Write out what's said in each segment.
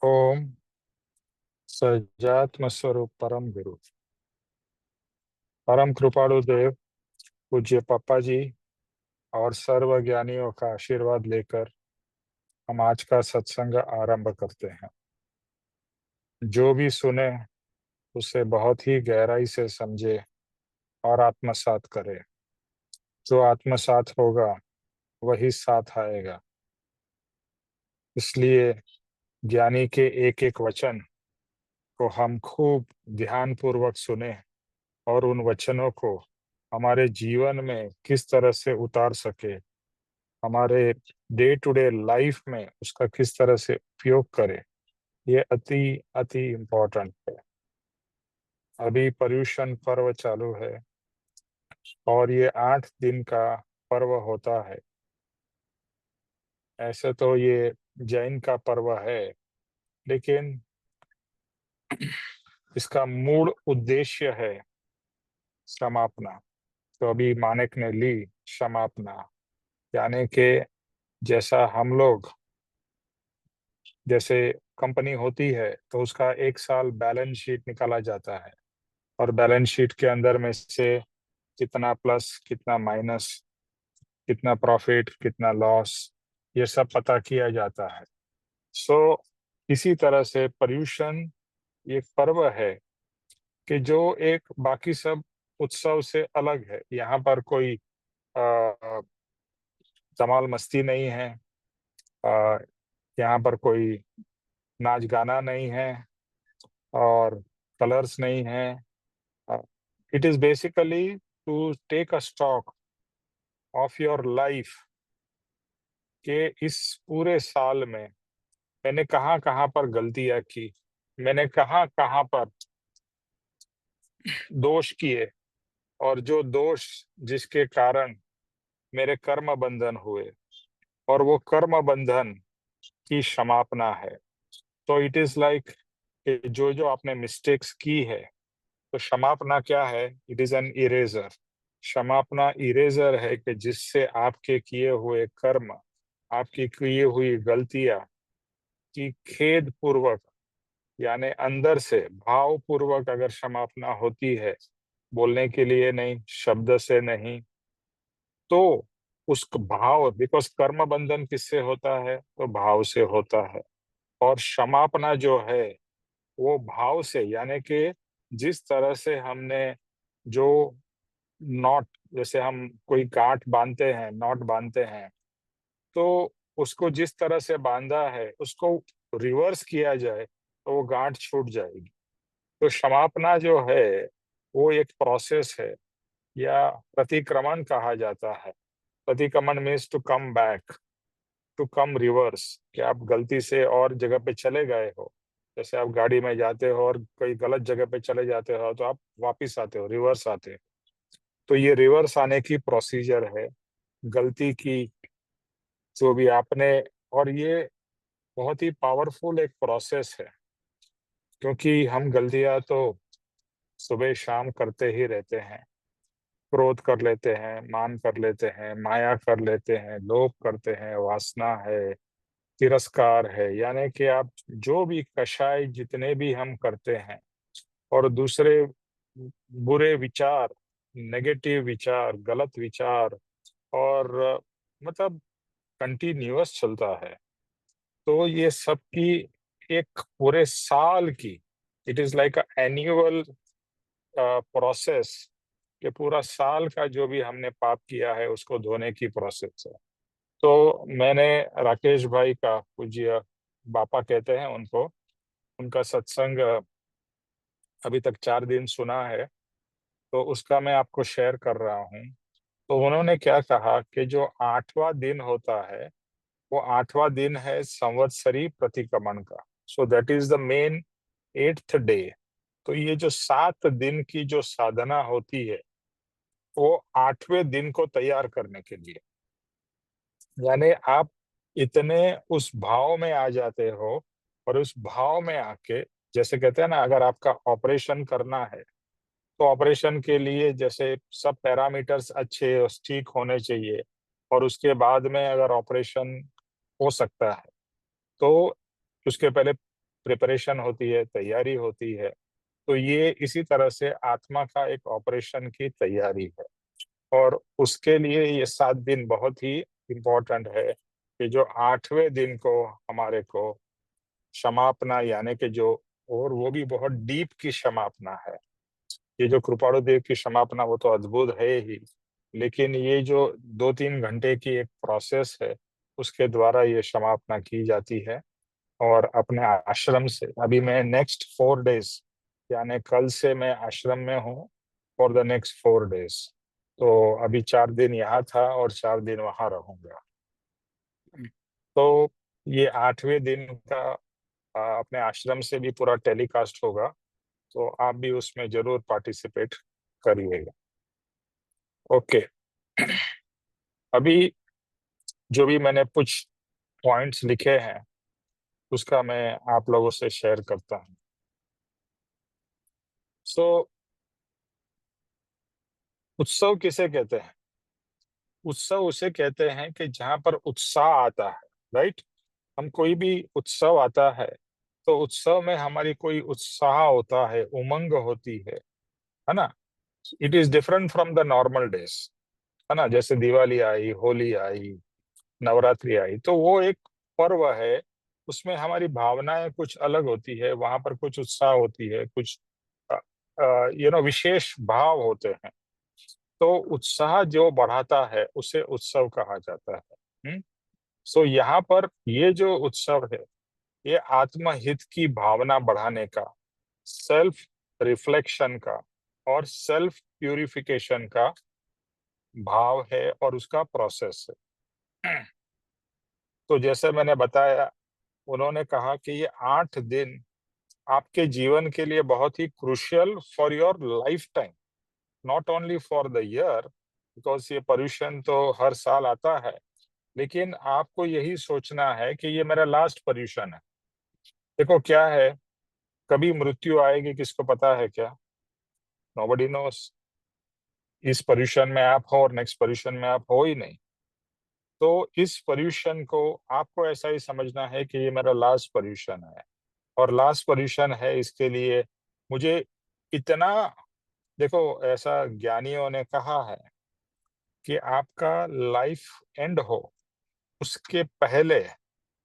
ओम सजात्म स्वरूप परम गुरु परम कृपालु देव पूज्य पापा जी और सर्व ज्ञानियों का आशीर्वाद लेकर हम आज का सत्संग आरंभ करते हैं। जो भी सुने उसे बहुत ही गहराई से समझे और आत्मसात करे। जो आत्मसात होगा वही साथ आएगा। इसलिए ज्ञानी के एक एक वचन को हम खूब ध्यान पूर्वक सुने और उन वचनों को हमारे जीवन में किस तरह से उतार सके, हमारे डे टू डे लाइफ में उसका किस तरह से उपयोग करें, ये अति अति इम्पोर्टेंट है। अभी पर्यूषण पर्व चालू है और ये 8 दिन का पर्व होता है। ऐसे तो ये जैन का पर्व है, लेकिन इसका मूल उद्देश्य है समापना। तो अभी मानिक ने ली समापना, यानी कि जैसा हम लोग, जैसे कंपनी होती है तो उसका 1 साल बैलेंस शीट निकाला जाता है और बैलेंस शीट के अंदर में से कितना प्लस कितना माइनस, कितना प्रॉफिट कितना लॉस, ये सब पता किया जाता है। सो इसी तरह से पर्यूषण एक पर्व है कि जो एक बाकी सब उत्सव से अलग है। यहाँ पर कोई अ, धमाल मस्ती नहीं है, अ, यहाँ पर कोई नाच गाना नहीं है और कलर्स नहीं है। It is basically to take a stock of your life कि इस पूरे साल में मैंने कहाँ कहाँ पर गलतियां की, मैंने कहाँ कहाँ पर दोष किए, और जो दोष जिसके कारण मेरे कर्म बंधन हुए, और वो कर्म बंधन की समापना है। तो इट इज लाइक जो जो आपने मिस्टेक्स की है, तो समापना क्या है? It is an eraser. समापना इरेजर है कि जिससे आपके किए हुए कर्म, आपकी की हुई गलतियां की खेद पूर्वक, यानी अंदर से भाव पूर्वक अगर समापना होती है, बोलने के लिए नहीं, शब्द से नहीं, तो उस भाव, बिकॉज कर्म बंधन किससे होता है? तो भाव से होता है। और क्षमापना जो है वो भाव से, यानी कि जिस तरह से हमने जो नॉट, जैसे हम कोई गांठ बांधते हैं, नॉट बांधते हैं, तो उसको जिस तरह से बांधा है उसको रिवर्स किया जाए तो वो गांठ छूट जाएगी। तो क्षमापना जो है वो एक प्रोसेस है, या प्रतिक्रमण कहा जाता है। प्रतिक्रमण means to come back, to come reverse, कि आप गलती से और जगह पे चले गए हो। जैसे आप गाड़ी में जाते हो और कोई गलत जगह पे चले जाते हो तो आप वापिस आते हो, रिवर्स आते हो। तो ये रिवर्स आने की प्रोसीजर है गलती की, जो भी आपने। और ये बहुत ही पावरफुल एक प्रोसेस है, क्योंकि हम गलतियां तो सुबह शाम करते ही रहते हैं। क्रोध कर लेते हैं, मान कर लेते हैं, माया कर लेते हैं, लोभ करते हैं, वासना है, तिरस्कार है, यानी कि आप जो भी कषाय जितने भी हम करते हैं, और दूसरे बुरे विचार, नेगेटिव विचार, गलत विचार, और मतलब कंटिन्यूअस चलता है। तो ये सब की एक पूरे साल की, it is like a annual process, कि पूरा साल का जो भी हमने पाप किया है उसको धोने की प्रोसेस है। तो मैंने राकेश भाई का, पूज्य बापा कहते हैं उनको, उनका सत्संग अभी तक 4 दिन सुना है, तो उसका मैं आपको शेयर कर रहा हूँ। तो उन्होंने क्या कहा कि जो 8वां दिन होता है वो 8वां दिन है संवत्सरी प्रतिक्रमण का। So that is the main 8th day. तो ये जो 7 दिन की जो साधना होती है वो 8वें दिन को तैयार करने के लिए, यानी आप इतने उस भाव में आ जाते हो, और उस भाव में आके, जैसे कहते हैं ना, अगर आपका ऑपरेशन करना है तो ऑपरेशन के लिए जैसे सब पैरामीटर्स अच्छे और ठीक होने चाहिए, और उसके बाद में अगर ऑपरेशन हो सकता है तो उसके पहले प्रिपरेशन होती है, तैयारी होती है। तो ये इसी तरह से आत्मा का एक ऑपरेशन की तैयारी है, और उसके लिए ये 7 दिन बहुत ही इम्पोर्टेंट है कि जो 8वें दिन को हमारे को क्षमापना यानी कि जो, और वो भी बहुत डीप की क्षमापना है। ये जो कृपाणु देव की क्षमापना वो तो अद्भुत है ही, लेकिन ये जो 2-3 घंटे की एक प्रोसेस है, उसके द्वारा ये क्षमापना की जाती है। और अपने आश्रम से अभी मैं नेक्स्ट 4 डेज, यानी कल से मैं आश्रम में हूँ फॉर द नेक्स्ट 4 डेज। तो अभी 4 दिन यहाँ था और 4 दिन वहां रहूंगा। तो ये 8वें दिन का अपने आश्रम से भी पूरा टेलीकास्ट होगा, तो आप भी उसमें जरूर पार्टिसिपेट करिएगा। ओके। अभी जो भी मैंने कुछ पॉइंट्स लिखे हैं उसका मैं आप लोगों से शेयर करता हूँ। सो उत्सव किसे कहते हैं? उत्सव उसे कहते हैं कि जहां पर उत्साह आता है, राइट। हम कोई भी उत्सव आता है तो उत्सव में हमारी कोई उत्साह होता है, उमंग होती है ना। It is different from the normal days, है ना। जैसे दिवाली आई, होली आई, नवरात्रि आई, तो वो एक पर्व है, उसमें हमारी भावनाएं कुछ अलग होती है, वहां पर कुछ उत्साह होती है, कुछ विशेष भाव होते हैं। तो उत्साह जो बढ़ाता है उसे उत्सव कहा जाता है। सो यहाँ पर ये जो उत्सव है, ये आत्महित की भावना बढ़ाने का, सेल्फ रिफ्लेक्शन का और सेल्फ प्यूरिफिकेशन का भाव है और उसका प्रोसेस है। तो जैसे मैंने बताया, उन्होंने कहा कि ये 8 दिन आपके जीवन के लिए बहुत ही crucial for your life time, not only for the year, because ये पर्यूषण तो हर साल आता है, लेकिन आपको यही सोचना है कि ये मेरा लास्ट पर्यूषण है। देखो क्या है, कभी मृत्यु आएगी किसको पता है क्या? Nobody nose. इस पर्यूषण में आप हो और नेक्स्ट पर्यूषण में आप हो ही नहीं। तो इस पर्यूषण को आपको ऐसा ही समझना है कि ये मेरा लास्ट पर्यूषण है, और लास्ट पर्यूषण है इसके लिए मुझे इतना, देखो ऐसा ज्ञानियों ने कहा है कि आपका लाइफ एंड हो उसके पहले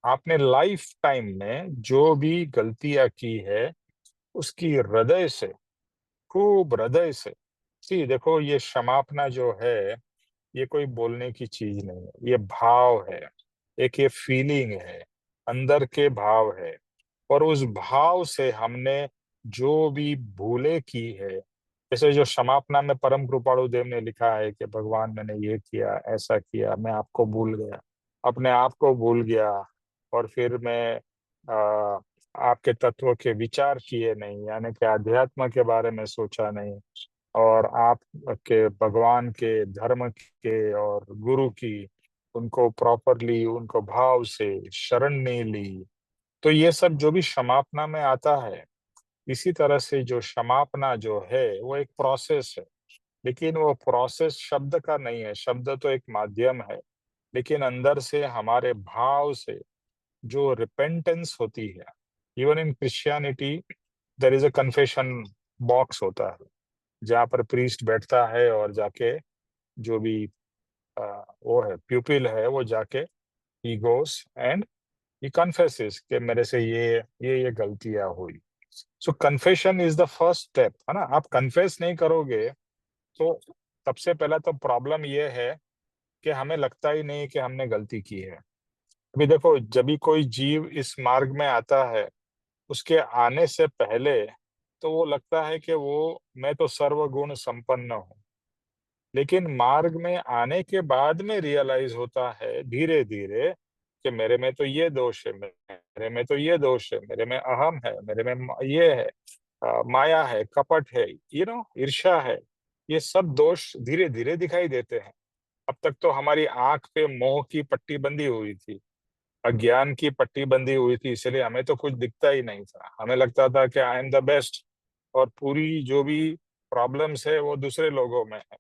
आपने लाइफ टाइम में जो भी गलतियां की है उसकी हृदय से, खूब हृदय से, सी देखो ये क्षमापना जो है ये कोई बोलने की चीज नहीं है, ये भाव है, एक ये फीलिंग है, अंदर के भाव है। और उस भाव से हमने जो भी भूले की है, जैसे जो क्षमापना में परम कृपाणु देव ने लिखा है कि भगवान मैंने ये किया, ऐसा किया, मैं आपको भूल गया, अपने आप को भूल गया, और फिर मैं आपके तत्व के विचार किए नहीं, यानी कि अध्यात्म के बारे में सोचा नहीं, और आप के भगवान के धर्म के और गुरु की उनको प्रॉपरली उनको भाव से शरण नहीं ली। तो ये सब जो भी क्षमापना में आता है, इसी तरह से जो क्षमापना जो है वो एक प्रोसेस है, लेकिन वो प्रोसेस शब्द का नहीं है, शब्द तो एक माध्यम है, लेकिन अंदर से हमारे भाव से जो रिपेंटेंस होती है। Even in Christianity there is a confession box होता है, जहाँ पर प्रीस्ट बैठता है और जाके जो भी वो है प्यूपिल है वो जाके ही गोस एंड ही कन्फेसेस कि मेरे से ये गलतियां हुई। So confession is the first step, है ना। आप कन्फेस नहीं करोगे तो सबसे पहला तो प्रॉब्लम ये है कि हमें लगता ही नहीं कि हमने गलती की है। अभी देखो, जब भी कोई जीव इस मार्ग में आता है, उसके आने से पहले तो वो लगता है कि वो मैं तो सर्वगुण संपन्न हूँ, लेकिन मार्ग में आने के बाद में रियलाइज होता है धीरे धीरे कि मेरे में तो ये दोष है, मेरे में तो ये दोष है, मेरे में अहम है, मेरे में ये है, माया है, कपट है, ईर्ष्या है। ये सब दोष धीरे धीरे दिखाई देते हैं। अब तक तो हमारी आंख पे मोह की पट्टी बंधी हुई थी, अज्ञान की पट्टी बंधी हुई थी, इसलिए हमें तो कुछ दिखता ही नहीं था, हमें लगता था कि आई एम द बेस्ट, और पूरी जो भी प्रॉब्लम्स है वो दूसरे लोगों में है।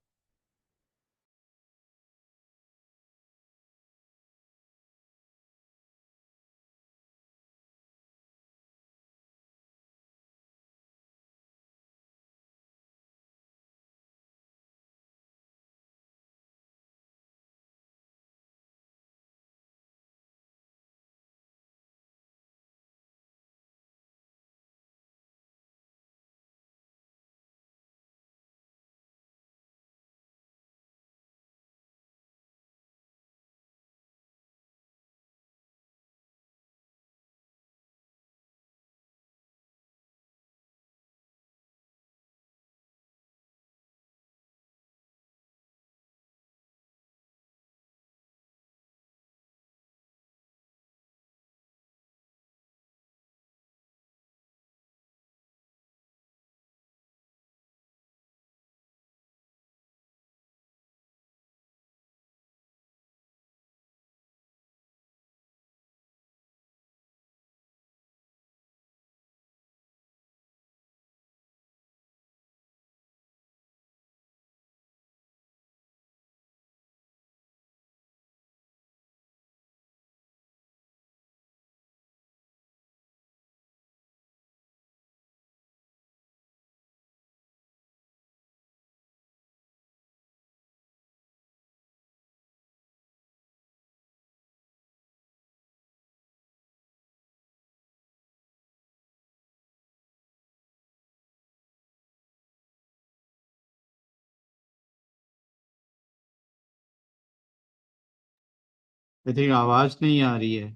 आई थिंक आवाज नहीं आ रही है।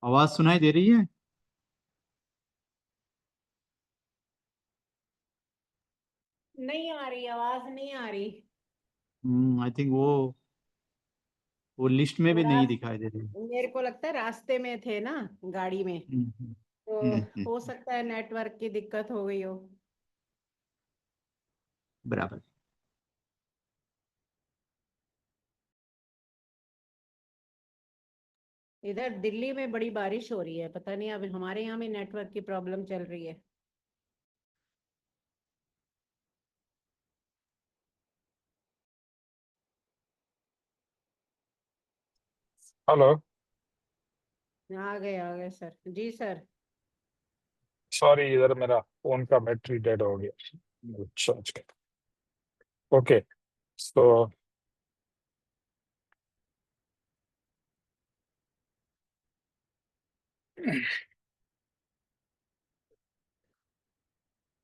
आवाज सुनाई दे रही है? नहीं आ रही, आवाज नहीं आ रही। आई थिंक वो लिस्ट में भी थोड़ा नहीं दिखाई दे रही। मेरे को लगता है रास्ते में थे ना, गाड़ी में, हम्म हम्म तो हम्म, हम्म, हो सकता है नेटवर्क की दिक्कत हो गई हो। बराबर। इधर दिल्ली में बड़ी बारिश हो रही है, पता नहीं अब हमारे यहाँ भी नेटवर्क की प्रॉब्लम चल रही है। हेलो। आ गए सर जी सर। सॉरी, इधर मेरा फोन का बैटरी डेड हो गया, चार्ज कर। ओके, सो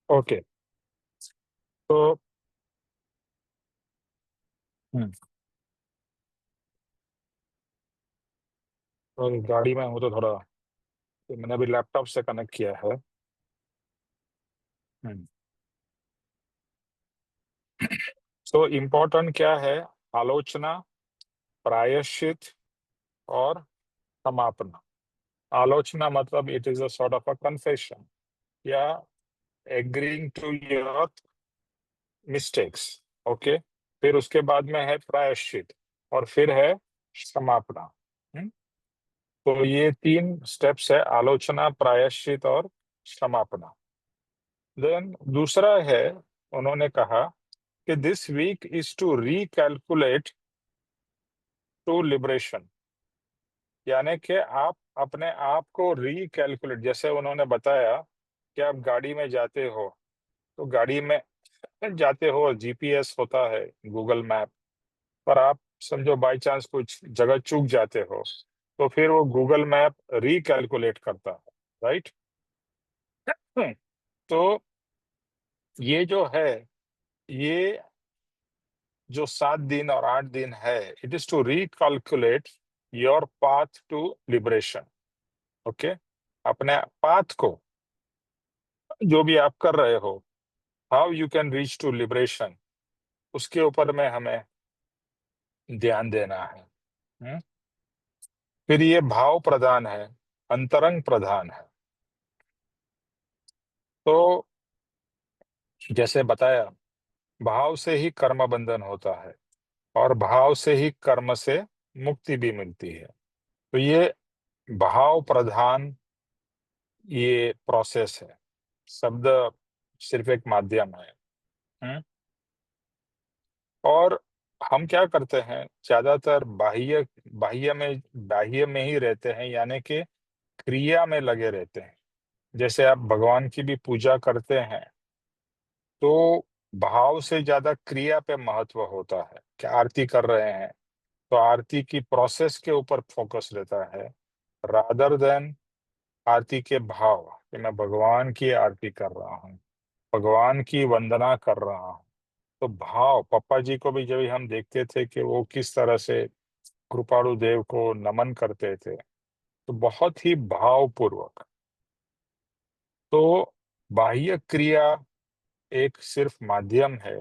ओके, तो हम्म, तो गाड़ी में हूँ तो थोड़ा, तो मैंने अभी लैपटॉप से कनेक्ट किया है। तो इम्पोर्टेंट क्या है? आलोचना, प्रायश्चित और समापना। आलोचना मतलब it is a sort of a confession या agreeing to your mistakes. Okay, फिर उसके बाद में है प्रायश्चित और फिर है समापना। हम्म, तो ये तीन स्टेप्स है, आलोचना, प्रायश्चित और समापना। देन दूसरा है, उन्होंने कहा कि this week is to recalculate to liberation. यानी कि आप अपने आप को रिकैलकुलेट, जैसे उन्होंने बताया कि आप गाड़ी में जाते हो, तो गाड़ी में जाते हो, जीपीएस होता है, गूगल मैप, पर आप समझो बाई चांस कुछ जगह चूक जाते हो, तो फिर वो गूगल मैप रिकैलकुलेट करता है, राइट? तो ये जो है, ये जो 7 दिन और 8 दिन है, it is to recalculate your path to liberation. Okay, अपने पाथ को, जो भी आप कर रहे हो, how you can reach to liberation, उसके ऊपर में हमें ध्यान देना है। हम्म? फिर ये भाव प्रधान है, अंतरंग प्रधान है। तो जैसे बताया, भाव से ही कर्म बंधन होता है और भाव से ही कर्म से मुक्ति भी मिलती है। तो ये भाव प्रधान ये प्रोसेस है। शब्द सिर्फ एक माध्यम है। हम्म? और हम क्या करते हैं, ज्यादातर बाह्य में ही रहते हैं, यानी कि क्रिया में लगे रहते हैं। जैसे आप भगवान की भी पूजा करते हैं, तो भाव से ज्यादा क्रिया पे महत्व होता है। कि आरती कर रहे हैं, तो आरती की प्रोसेस के ऊपर फोकस रहता है, रादर देन आरती के भाव, कि मैं भगवान की आरती कर रहा हूँ, भगवान की वंदना कर रहा हूँ। तो भाव, पप्पा जी को भी जब हम देखते थे कि वो किस तरह से कृपाणु देव को नमन करते थे, तो बहुत ही भावपूर्वक। तो बाह्य क्रिया एक सिर्फ माध्यम है,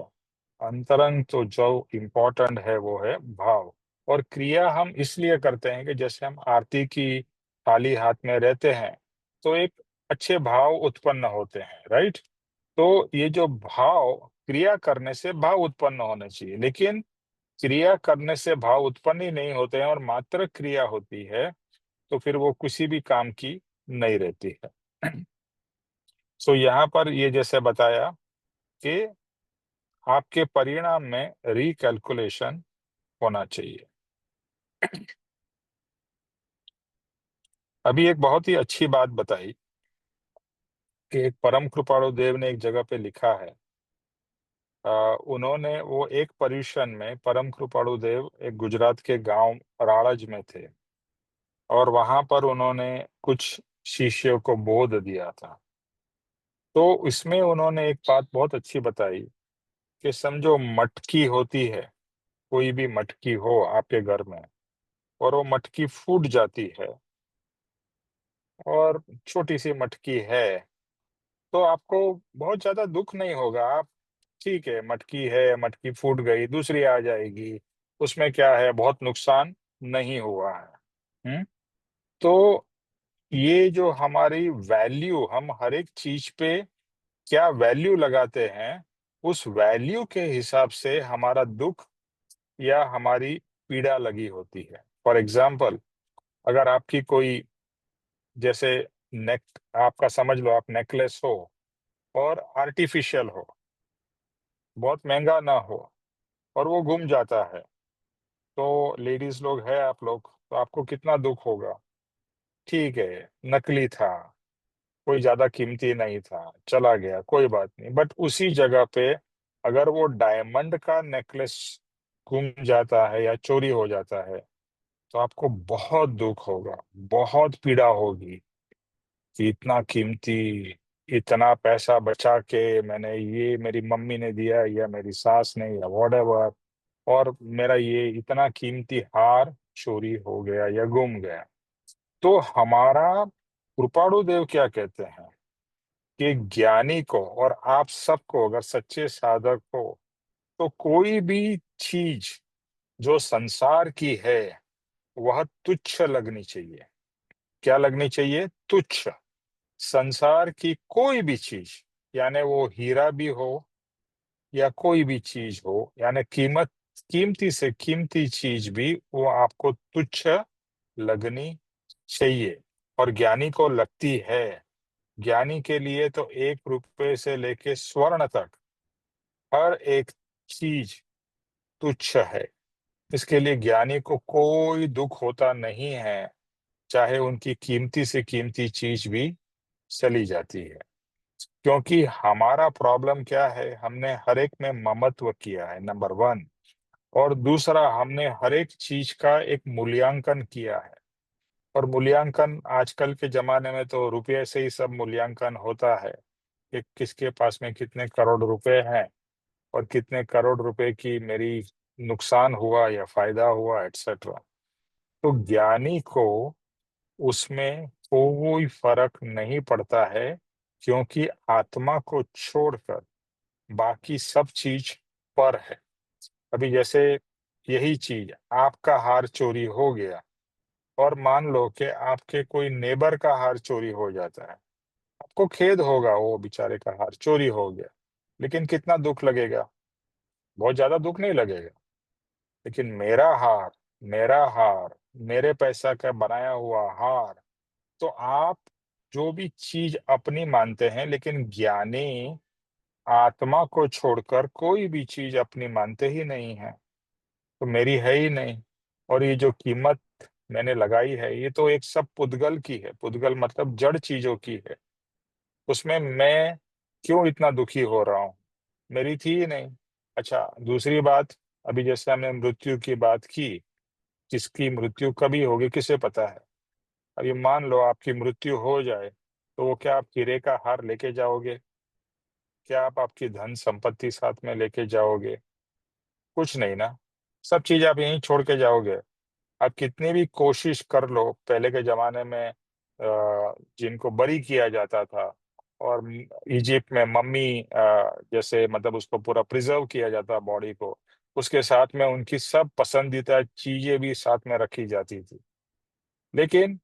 अंतरंग तो जो इम्पोर्टेंट है वो है भाव। और क्रिया हम इसलिए करते हैं कि जैसे हम आरती की थाली हाथ में रहते हैं, तो एक अच्छे भाव उत्पन्न होते हैं, राइट? तो ये जो भाव, क्रिया करने से भाव उत्पन्न होने चाहिए, लेकिन क्रिया करने से भाव उत्पन्न ही नहीं होते हैं और मात्र क्रिया होती है, तो फिर वो किसी भी काम की नहीं रहती है। सो यहाँ पर ये जैसे बताया कि आपके परिणाम में रिकैलकुलेशन होना चाहिए। अभी एक बहुत ही अच्छी बात बताई कि एक परम कृपाणु देव ने एक जगह पे लिखा है। उन्होंने वो एक पर्यूषण में, परम कृपाणु देव एक गुजरात के गांव राड़ज में थे, और वहां पर उन्होंने कुछ शिष्यों को बोध दिया था। तो इसमें उन्होंने एक बात बहुत अच्छी बताई कि समझो मटकी होती है, कोई भी मटकी हो आपके घर में, और वो मटकी फूट जाती है, और छोटी सी मटकी है, तो आपको बहुत ज्यादा दुख नहीं होगा। आप ठीक है, मटकी है, मटकी फूट गई, दूसरी आ जाएगी, उसमें क्या है, बहुत नुकसान नहीं हुआ है। तो ये जो हमारी वैल्यू, हम हर एक चीज पे क्या वैल्यू लगाते हैं, उस वैल्यू के हिसाब से हमारा दुख या हमारी पीड़ा लगी होती है। फॉर एग्जाम्पल, अगर आपकी कोई, जैसे नेक, आपका समझ लो आप नेकलेस हो और आर्टिफिशियल हो, बहुत महंगा ना हो, और वो गुम जाता है, तो लेडीज लोग है आप लोग, तो आपको कितना दुख होगा। ठीक है, नकली था, कोई ज्यादा कीमती नहीं था, चला गया, कोई बात नहीं। बट उसी जगह पे अगर वो डायमंड का नेकलेस गुम जाता है या चोरी हो जाता है, तो आपको बहुत दुख होगा, बहुत पीड़ा होगी कि इतना कीमती, इतना पैसा बचा के मैंने, ये मेरी मम्मी ने दिया या मेरी सास ने या वॉटेवर, और मेरा ये इतना कीमती हार चोरी हो गया या गुम गया। तो हमारा कृपाणु देव क्या कहते हैं कि ज्ञानी को और आप सबको, अगर सच्चे साधक हो, तो कोई भी चीज जो संसार की है वह तुच्छ लगनी चाहिए। क्या लगनी चाहिए? तुच्छ। संसार की कोई भी चीज, यानी वो हीरा भी हो या कोई भी चीज हो, यानी कीमती से कीमती चीज भी, वो आपको तुच्छ लगनी चाहिए। और ज्ञानी को लगती है। ज्ञानी के लिए तो 1 रुपए से लेके स्वर्ण तक हर एक चीज तुच्छ है। इसके लिए ज्ञानी को कोई दुख होता नहीं है, चाहे उनकी कीमती से कीमती चीज भी चली जाती है। क्योंकि हमारा प्रॉब्लम क्या है, हमने हर एक में ममत्व किया है, नंबर 1। और दूसरा, हमने हर एक चीज का एक मूल्यांकन किया है। और मूल्यांकन आजकल के जमाने में तो रुपये से ही सब मूल्यांकन होता है कि किसके पास में कितने करोड़ रुपए हैं, और कितने करोड़ रुपए की मेरी नुकसान हुआ या फायदा हुआ, एटसेट्रा। तो ज्ञानी को उसमें कोई फर्क नहीं पड़ता है, क्योंकि आत्मा को छोड़कर बाकी सब चीज पर है। अभी जैसे यही चीज, आपका हार चोरी हो गया, और मान लो कि आपके कोई नेबर का हार चोरी हो जाता है, आपको खेद होगा, वो बेचारे का हार चोरी हो गया, लेकिन कितना दुख लगेगा? बहुत ज्यादा दुख नहीं लगेगा। लेकिन मेरा हार, मेरे पैसा का बनाया हुआ हार, तो आप जो भी चीज अपनी मानते हैं, लेकिन ज्ञानी आत्मा को छोड़कर कोई भी चीज अपनी मानते ही नहीं है, तो मेरी है ही नहीं। और ये जो कीमत मैंने लगाई है, ये तो एक सब पुद्गल की है। पुद्गल मतलब जड़ चीजों की है। उसमें मैं क्यों इतना दुखी हो रहा हूँ? मेरी थी ही नहीं। अच्छा, दूसरी बात, अभी जैसे हमने मृत्यु की बात की, किसकी मृत्यु कभी होगी किसे पता है। अब ये मान लो आपकी मृत्यु हो जाए, तो वो क्या आप हीरे का हार लेके जाओगे? क्या आप आपकी धन संपत्ति साथ में लेके जाओगे? कुछ नहीं ना। सब चीज आप यहीं छोड़ के जाओगे। आप कितनी भी कोशिश कर लो, पहले के जमाने में जिनको बरी किया जाता था, और इजिप्ट में मम्मी, जैसे मतलब उसको पूरा प्रिजर्व किया जाता बॉडी को, उसके साथ में उनकी सब पसंदीदा चीजें भी साथ में रखी जाती थी। लेकिन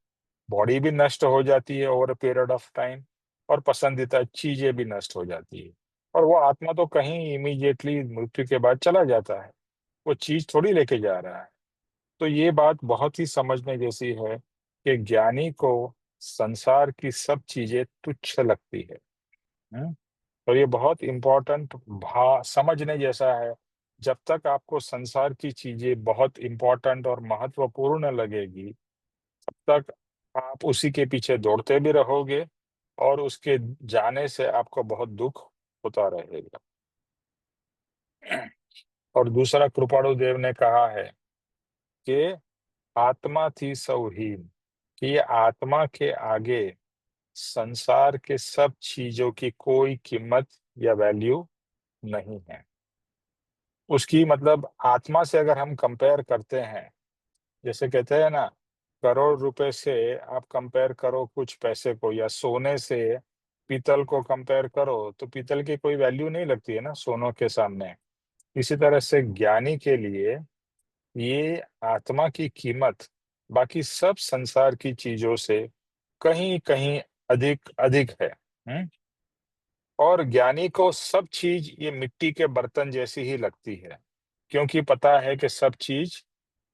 बॉडी भी नष्ट हो जाती है over a period of time, और पसंदीदा चीजें भी नष्ट हो जाती है, और वो आत्मा तो कहीं इमीडिएटली मृत्यु के बाद चला जाता है, वो चीज थोड़ी लेके जा रहा है। तो ये बात बहुत ही समझने जैसी है कि ज्ञानी को संसार की सब चीजें तुच्छ लगती है। हम्म? और ये बहुत इम्पोर्टेंट भा समझने जैसा है। जब तक आपको संसार की चीजें बहुत इम्पोर्टेंट और महत्वपूर्ण लगेगी, तब तक आप उसी के पीछे दौड़ते भी रहोगे, और उसके जाने से आपको बहुत दुख होता रहेगा। और दूसरा, कृपाणु देव ने कहा है कि आत्मा थी सौहीन, कि ये आत्मा के आगे संसार के सब चीजों की कोई कीमत या वैल्यू नहीं है। उसकी मतलब आत्मा से अगर हम कंपेयर करते हैं, जैसे कहते हैं ना, करोड़ रुपए से आप कंपेयर करो कुछ पैसे को, या सोने से पीतल को कंपेयर करो तो पीतल की कोई वैल्यू नहीं लगती है ना सोनों के सामने। इसी तरह से ज्ञानी के लिए ये आत्मा की कीमत बाकी सब संसार की चीजों से कहीं कहीं अधिक अधिक है। और ज्ञानी को सब चीज ये मिट्टी के बर्तन जैसी ही लगती है, क्योंकि पता है कि सब चीज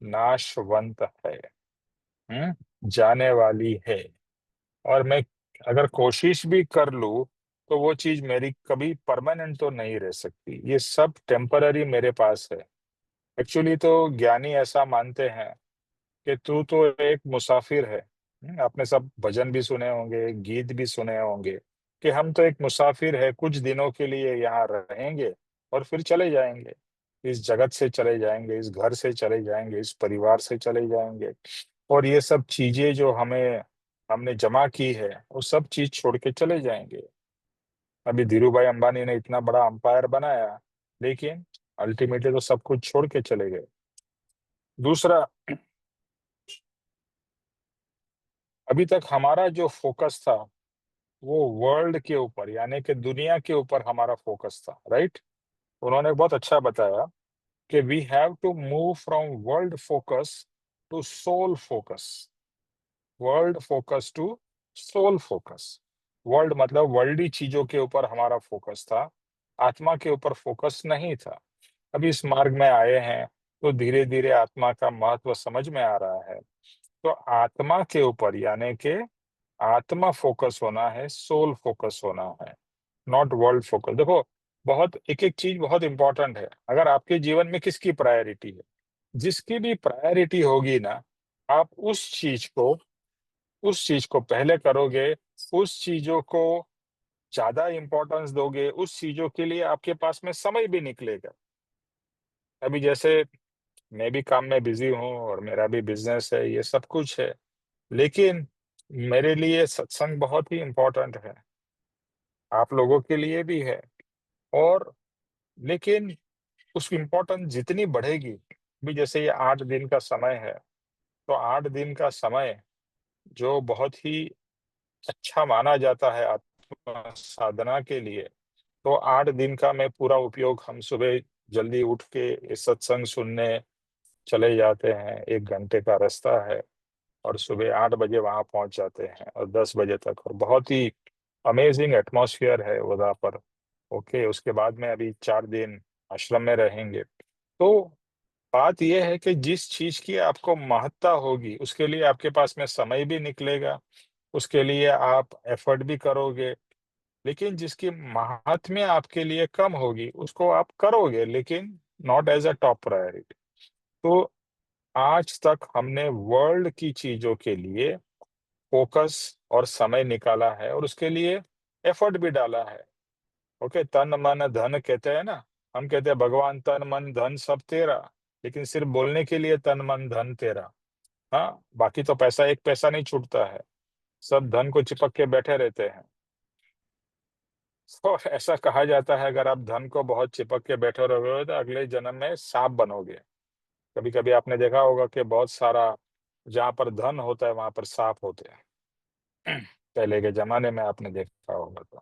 नाशवंत है, जाने वाली है। और मैं अगर कोशिश भी कर लूं तो वो चीज मेरी कभी परमानेंट तो नहीं रह सकती, ये सब टेम्पररी मेरे पास है। एक्चुअली तो ज्ञानी ऐसा मानते हैं कि तू तो एक मुसाफिर है। आपने सब भजन भी सुने होंगे, गीत भी सुने होंगे कि हम तो एक मुसाफिर है, कुछ दिनों के लिए यहाँ रहेंगे और फिर चले जाएंगे। इस जगत से चले जाएंगे, इस घर से चले जाएंगे, इस परिवार से चले जाएंगे। और ये सब चीजें जो हमें हमने जमा की है वो सब चीज छोड़ के चले जाएंगे। अभी धीरू भाई अंबानी ने इतना बड़ा अंपायर बनाया, लेकिन अल्टीमेटली तो सब कुछ छोड़ के चले गए। दूसरा, अभी तक हमारा जो फोकस था वो वर्ल्ड के ऊपर यानी कि दुनिया के ऊपर हमारा फोकस था, राइट। उन्होंने बहुत अच्छा बताया कि we have to move from world focus to soul focus. World focus to soul focus. World मतलब वर्ल्डी चीजों के ऊपर हमारा फोकस था, आत्मा के ऊपर फोकस नहीं था। अभी इस मार्ग में आए हैं तो धीरे धीरे आत्मा का महत्व समझ में आ रहा है। तो आत्मा के ऊपर यानी कि आत्मा फोकस होना है, सोल फोकस होना है, नॉट वर्ल्ड फोकस। देखो, बहुत एक एक चीज बहुत इंपॉर्टेंट है। अगर आपके जीवन में किसकी प्रायोरिटी है, जिसकी भी प्रायोरिटी होगी ना, आप उस चीज को पहले करोगे, उस चीजों को ज्यादा इंपॉर्टेंस दोगे, उस चीजों के लिए आपके पास में समय भी निकलेगा। अभी जैसे मैं भी काम में बिजी हूँ और मेरा भी बिजनेस है, ये सब कुछ है, लेकिन मेरे लिए सत्संग बहुत ही इम्पोर्टेंट है, आप लोगों के लिए भी है। और लेकिन उसकी इम्पोर्टेंस जितनी बढ़ेगी, भी जैसे ये 8 दिन का समय है, तो 8 दिन का समय जो बहुत ही अच्छा माना जाता है आत्मा साधना के लिए, तो 8 दिन का मैं पूरा उपयोग हम सुबह जल्दी उठ के इस सत्संग सुनने चले जाते हैं। 1 घंटे का रास्ता है और सुबह 8 बजे वहां पहुंच जाते हैं और 10 बजे तक, और बहुत ही अमेजिंग एटमॉस्फेयर है वहां पर। ओके, उसके बाद में अभी 4 दिन आश्रम में रहेंगे। तो बात यह है कि जिस चीज की आपको महत्ता होगी उसके लिए आपके पास में समय भी निकलेगा, उसके लिए आप एफर्ट भी करोगे। लेकिन जिसकी महात्म्य आपके लिए कम होगी उसको आप करोगे, लेकिन not as a top priority. तो आज तक हमने वर्ल्ड की चीजों के लिए फोकस और समय निकाला है और उसके लिए एफर्ट भी डाला है। ओके, तन मन धन कहते हैं ना, हम कहते हैं भगवान तन मन धन सब तेरा, लेकिन सिर्फ बोलने के लिए तन मन धन तेरा। हाँ, बाकी तो पैसा एक पैसा नहीं छूटता है, सब धन को चिपक के बैठे रहते हैं। तो ऐसा कहा जाता है अगर आप धन को बहुत चिपक के बैठे रहोगे तो अगले जन्म में सांप बनोगे। कभी कभी आपने देखा होगा कि बहुत सारा जहाँ पर धन होता है वहां पर सांप होते हैं। पहले के जमाने में आपने देखा होगा।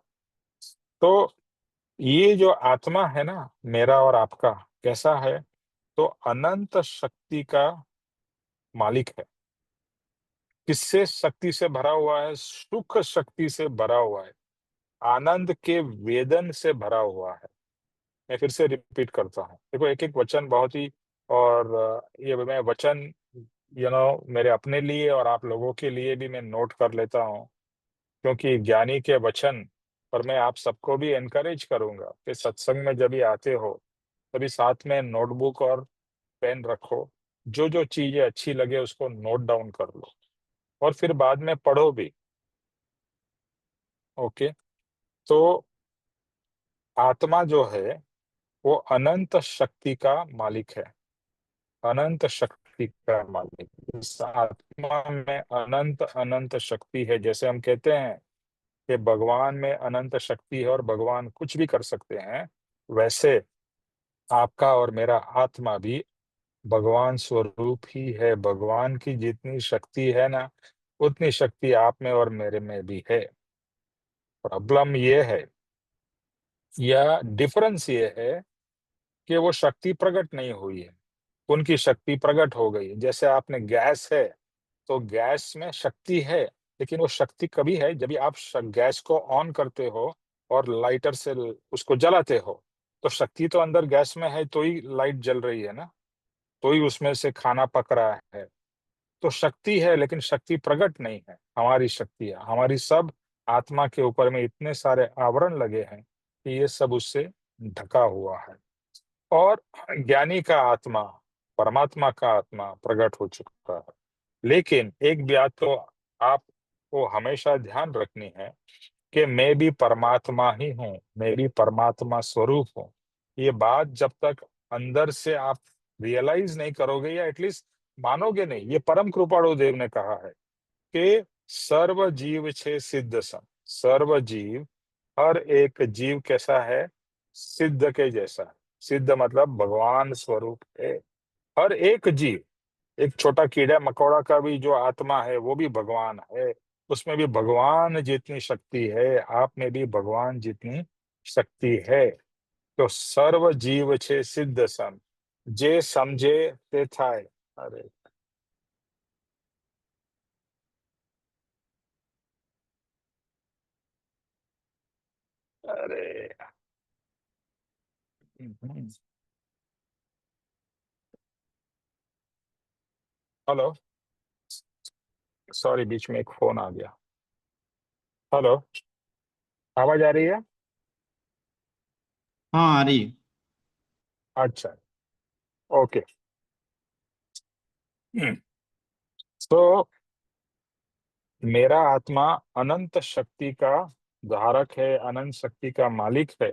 तो ये जो आत्मा है ना, मेरा और आपका, कैसा है, तो अनंत शक्ति का मालिक है। किससे शक्ति से भरा हुआ है? सुख शक्ति से भरा हुआ है, आनंद के वेदन से भरा हुआ है। मैं फिर से रिपीट करता हूँ, देखो एक एक वचन बहुत ही, और ये मैं वचन मेरे अपने लिए और आप लोगों के लिए भी मैं नोट कर लेता हूँ, क्योंकि ज्ञानी के वचन पर मैं आप सबको भी एनकरेज करूंगा कि सत्संग में जब भी आते हो तभी साथ में नोटबुक और पेन रखो, जो जो चीजें अच्छी लगे उसको नोट डाउन कर लो और फिर बाद में पढ़ो भी। ओके, तो आत्मा जो है वो अनंत शक्ति का मालिक है, अनंत शक्ति का मालिक। इस आत्मा में अनंत अनंत शक्ति है। जैसे हम कहते हैं कि भगवान में अनंत शक्ति है और भगवान कुछ भी कर सकते हैं, वैसे आपका और मेरा आत्मा भी भगवान स्वरूप ही है। भगवान की जितनी शक्ति है ना, उतनी शक्ति आप में और मेरे में भी है। प्रॉब्लम ये है, या डिफरेंस ये है कि वो शक्ति प्रकट नहीं हुई है, उनकी शक्ति प्रकट हो गई। जैसे आपने गैस है, तो गैस में शक्ति है, लेकिन वो शक्ति कभी है जब आप गैस को ऑन करते हो और लाइटर से उसको जलाते हो, तो शक्ति तो अंदर गैस में है, तो ही लाइट जल रही है ना, तो ही उसमें से खाना पक रहा है। तो शक्ति है, लेकिन शक्ति प्रकट नहीं है। हमारी शक्ति है, हमारी सब आत्मा के ऊपर में इतने सारे आवरण लगे हैं कि ये सब उससे ढका हुआ है। और ज्ञानी का आत्मा, परमात्मा का आत्मा प्रकट हो चुका है। लेकिन एक बात तो आपको हमेशा ध्यान रखनी है कि मैं भी परमात्मा ही हूँ, मैं भी परमात्मा स्वरूप हूँ। ये बात जब तक अंदर से आप रियलाइज नहीं करोगे, या एटलीस्ट मानोगे नहीं। ये परम कृपाणु देव ने कहा है कि सर्व जीव छे सिद्ध सम। सर्व जीव, हर एक जीव कैसा है? सिद्ध के जैसा है। सिद्ध मतलब भगवान स्वरूप है। हर एक जीव, एक छोटा कीड़ा मकोड़ा का भी जो आत्मा है वो भी भगवान है। उसमें भी भगवान जितनी शक्ति है, आप में भी भगवान जितनी शक्ति है। तो सर्व जीव छे सिद्ध सम, जे समझे ते थाय। अरे अरे हेलो, सॉरी बीच में एक फोन आ गया। हेलो, आवाज आ रही है? हाँ आ रही है। अच्छा, ओके। तो मेरा आत्मा अनंत शक्ति का धारक है, अनंत शक्ति का मालिक है।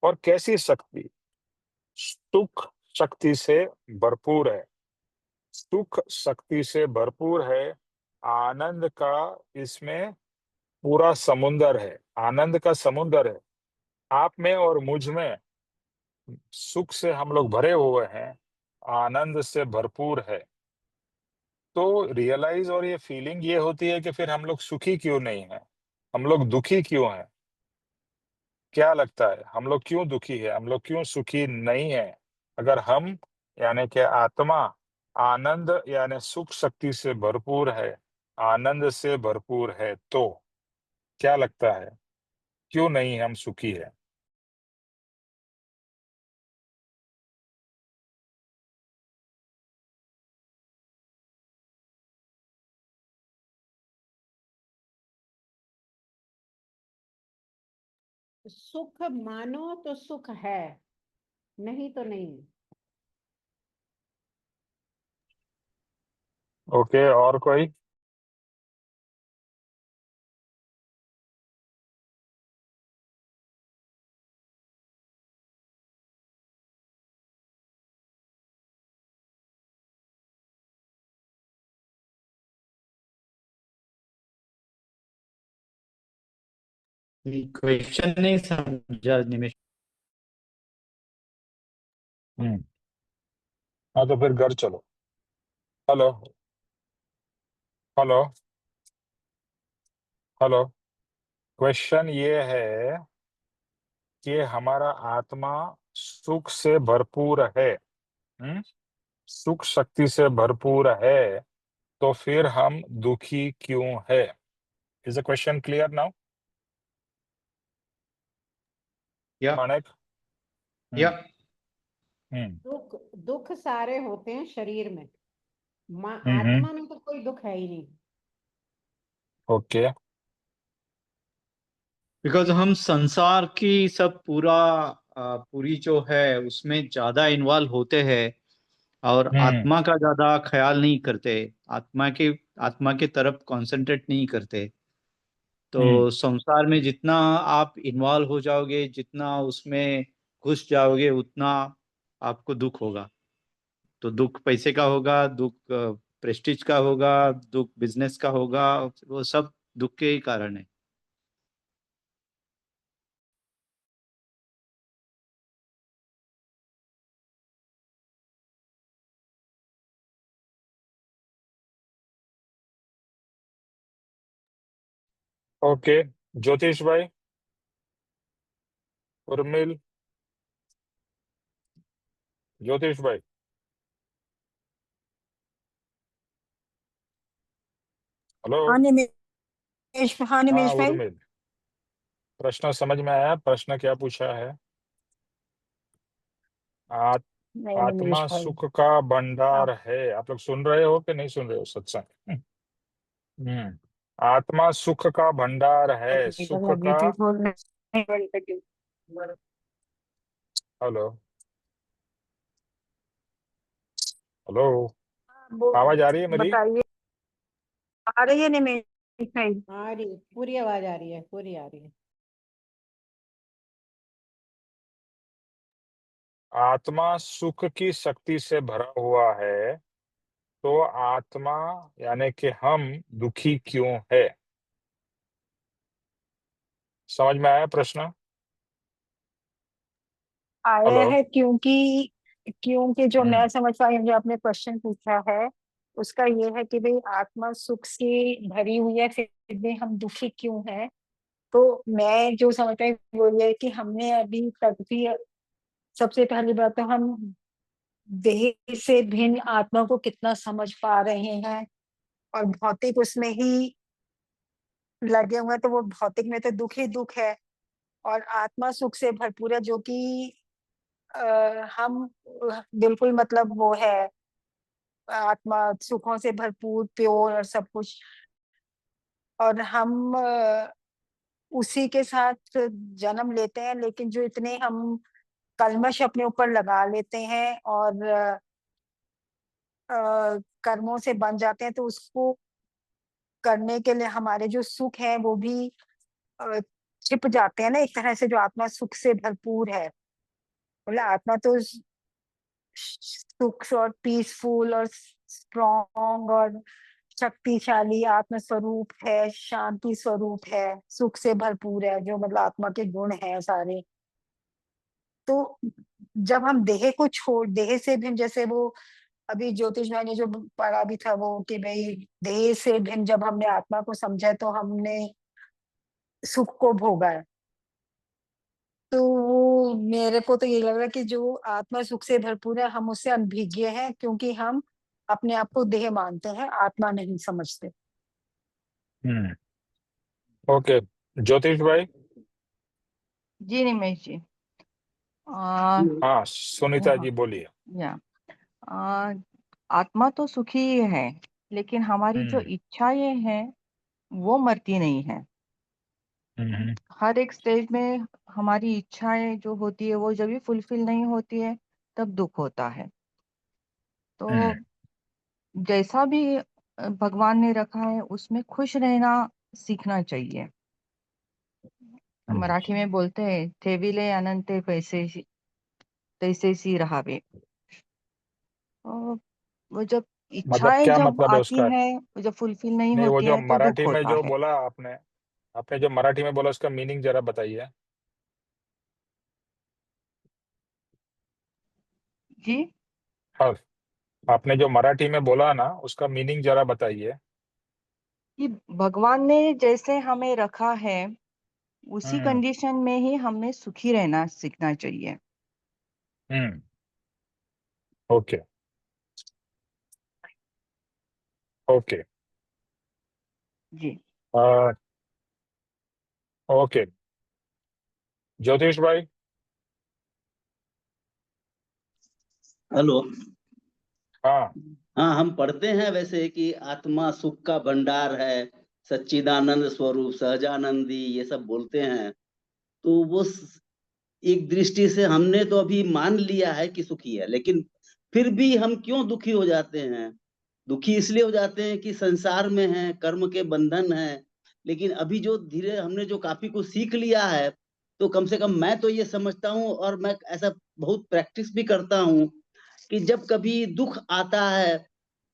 और कैसी शक्ति? सुख शक्ति से भरपूर है। सुख शक्ति से भरपूर है। आनंद का इसमें पूरा समुंदर है, आनंद का समुंदर है। आप में और मुझ में सुख से हम लोग भरे हुए हैं, आनंद से भरपूर है। तो रियलाइज और ये फीलिंग ये होती है कि फिर हम लोग सुखी क्यों नहीं है, हम लोग दुखी क्यों हैं? क्या लगता है, हम लोग क्यों दुखी है, हम लोग क्यों सुखी नहीं है? अगर हम, यानी कि आत्मा आनंद यानी सुख शक्ति से भरपूर है, आनंद से भरपूर है, तो क्या लगता है क्यों नहीं हम सुखी है? सुख मानो तो सुख है, नहीं तो नहीं। ओके, और कोई? क्वेश्चन नहीं समझा निमेश। हम्म। हाँ, तो फिर घर चलो। Hello, hello, hello. क्वेश्चन ये है कि हमारा आत्मा सुख से भरपूर है, सुख शक्ति से भरपूर है, तो फिर हम दुखी क्यों है? Is the question clear now, या मानक? या हम्म। हम्म। दुख दुख सारे होते हैं शरीर में, हम्म। आत्मा में तो कोई दुख है ही नहीं। ओके। बिकॉज हम संसार की सब पूरी जो है उसमें ज्यादा इन्वॉल्व होते हैं और हम्म। आत्मा का ज्यादा ख्याल नहीं करते। आत्मा के तरफ कंसंट्रेट नहीं करते। हम्म। तो संसार में जितना आप इन्वॉल्व हो जाओगे, जितना उसमें घुस जाओगे, उतना आपको दुख होगा। तो दुख पैसे का होगा, दुख प्रेस्टीज का होगा, दुख बिजनेस का होगा। वो सब दुख के ही कारण है। ओके, ज्योतिष भाई, उर्मिल, ज्योतिष भाई, हेलो। हाँ हाँ हाँ निमेश भाई। उर्मिल, प्रश्न समझ में आया? प्रश्न क्या पूछा है? आ, नहीं निमेश आत्मा भाई, सुख का भंडार आप है। आप लोग सुन रहे हो कि नहीं सुन रहे हो सत्संग? आत्मा सुख का भंडार है, सुख का। लगी थी थोड़ी। हेलो, हेलो, वो आवाज आ रही है मेरी? बताइए, आ रही है निमेश भाई? आ रही है, पूरी आवाज आ रही है, पूरी आ रही है। आत्मा सुख की शक्ति से भरा हुआ है, तो आत्मा यानी कि हम दुखी क्यों है? समझ में आया प्रश्न? आया हेलो। है क्योंकि क्योंकि जो हम्म मैं समझ पाई हूँ, जो आपने क्वेश्चन पूछा है उसका ये है कि भाई आत्मा सुख से भरी हुई है, फिर भी हम दुखी क्यों हैं। तो मैं जो समझ पाई वो ये है कि हमने अभी तक भी, सबसे पहली बात तो हम देह से भिन्न आत्मा को कितना समझ पा रहे हैं, और भौतिक उसमें ही लगे हुए हैं, तो वो भौतिक में तो दुख ही दुख है। और आत्मा सुख से भरपूर है, जो कि हम बिल्कुल मतलब वो है, आत्मा सुखों से भरपूर प्योर और सब कुछ। और हम उसी के साथ जन्म लेते हैं, लेकिन जो इतने हम कल्मश अपने ऊपर लगा लेते हैं और कर्मों से बन जाते हैं, तो उसको करने के लिए हमारे जो सुख है वो भी अ, छिप जाते हैं ना, एक तरह से। जो आत्मा सुख से भरपूर है, मतलब आत्मा तो सुख और पीसफुल और स्ट्रॉन्ग और शक्तिशाली आत्म स्वरूप है, शांति स्वरूप है, सुख से भरपूर है, जो मतलब आत्मा के गुण हैं सारे। तो जब हम देह को छोड़, देह से भिन्न, जैसे वो अभी ज्योतिष भाई ने जो पढ़ा भी था वो, कि भाई देह से भिन्न जब हमने आत्मा को समझा है, तो हमने सुख को भोगा है। तो वो मेरे को तो ये लग रहा है कि जो आत्मा सुख से भरपूर है, हम उससे अनभिज्ञ हैं, क्योंकि हम अपने आप को देह मानते हैं, आत्मा नहीं समझते। हम्म ओके, ज्योतिष भाई। जी निमेश जी। आ, हाँ सुनीता हाँ, जी बोलिए। या आ, आत्मा तो सुखी ही है, लेकिन हमारी जो हम्म इच्छाएं हैं वो मरती नहीं है। हम्म हर एक स्टेज में हमारी इच्छाएं जो होती है वो जब भी फुलफिल नहीं होती है तब दुख होता है। तो हम्म जैसा भी भगवान ने रखा है उसमें खुश रहना सीखना चाहिए। हम्म। मराठी में बोलते हैं ठेविले अनंते पैसे तैसे सी रहावे। और वो जब मतलब इच्छाएं क्या जब मतलब है आती उसका? हैं, वो जब फुलफिल नहीं नहीं, वो होती जो है तो दुख मराठी में होता जो है। बोला आपने, आपने जो मराठी में बोला उसका मीनिंग जरा बताइए। जी, हाँ, आपने जो मराठी में बोला ना उसका मीनिंग जरा बताइए। कि भगवान ने जैसे हमें रखा है उसी हम्म कंडीशन में ही हमें सुखी रहना सीखना चाहिए। हम्म ओके ओके जी। ओके, ज्योतिष भाई। हेलो। हाँ। हाँ, हम पढ़ते हैं वैसे कि आत्मा सुख का भंडार है, सच्चिदानंद स्वरूप, सहजानंदी, ये सब बोलते हैं। तो वो एक दृष्टि से हमने तो अभी मान लिया है कि सुखी है, लेकिन फिर भी हम क्यों दुखी हो जाते हैं? दुखी इसलिए हो जाते हैं कि संसार में है, कर्म के बंधन है। लेकिन अभी जो धीरे हमने जो काफी कुछ सीख लिया है, तो कम से कम मैं तो ये समझता हूँ, और मैं ऐसा बहुत प्रैक्टिस भी करता हूँ, कि जब कभी दुख आता है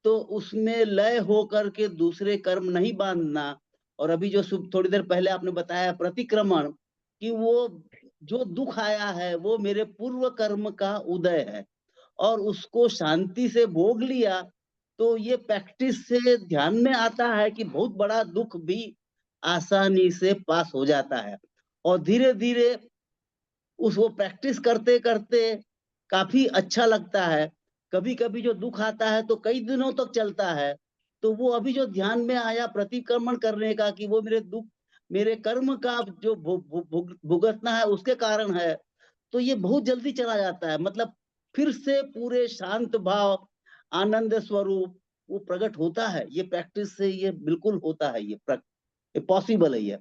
तो उसमें लय होकर के दूसरे कर्म नहीं बांधना। और अभी जो थोड़ी देर पहले आपने बताया प्रतिक्रमण, कि वो जो दुख आया है वो मेरे पूर्व कर्म का उदय है, और उसको शांति से भोग लिया। तो ये प्रैक्टिस से ध्यान में आता है कि बहुत बड़ा दुख भी आसानी से पास हो जाता है। और धीरे धीरे वो प्रैक्टिस करते करते काफी अच्छा लगता है। कभी कभी जो दुख आता है तो कई दिनों तक चलता है। तो वो अभी जो ध्यान में आया प्रतिक्रमण करने का, कि वो मेरे दुख, मेरे कर्म का जो भुगतना है उसके कारण है, तो ये बहुत जल्दी चला जाता है। मतलब फिर से पूरे शांत भाव, आनंद स्वरूप वो प्रकट होता है। ये प्रैक्टिस से ये बिल्कुल होता है, ये पॉसिबल है। ये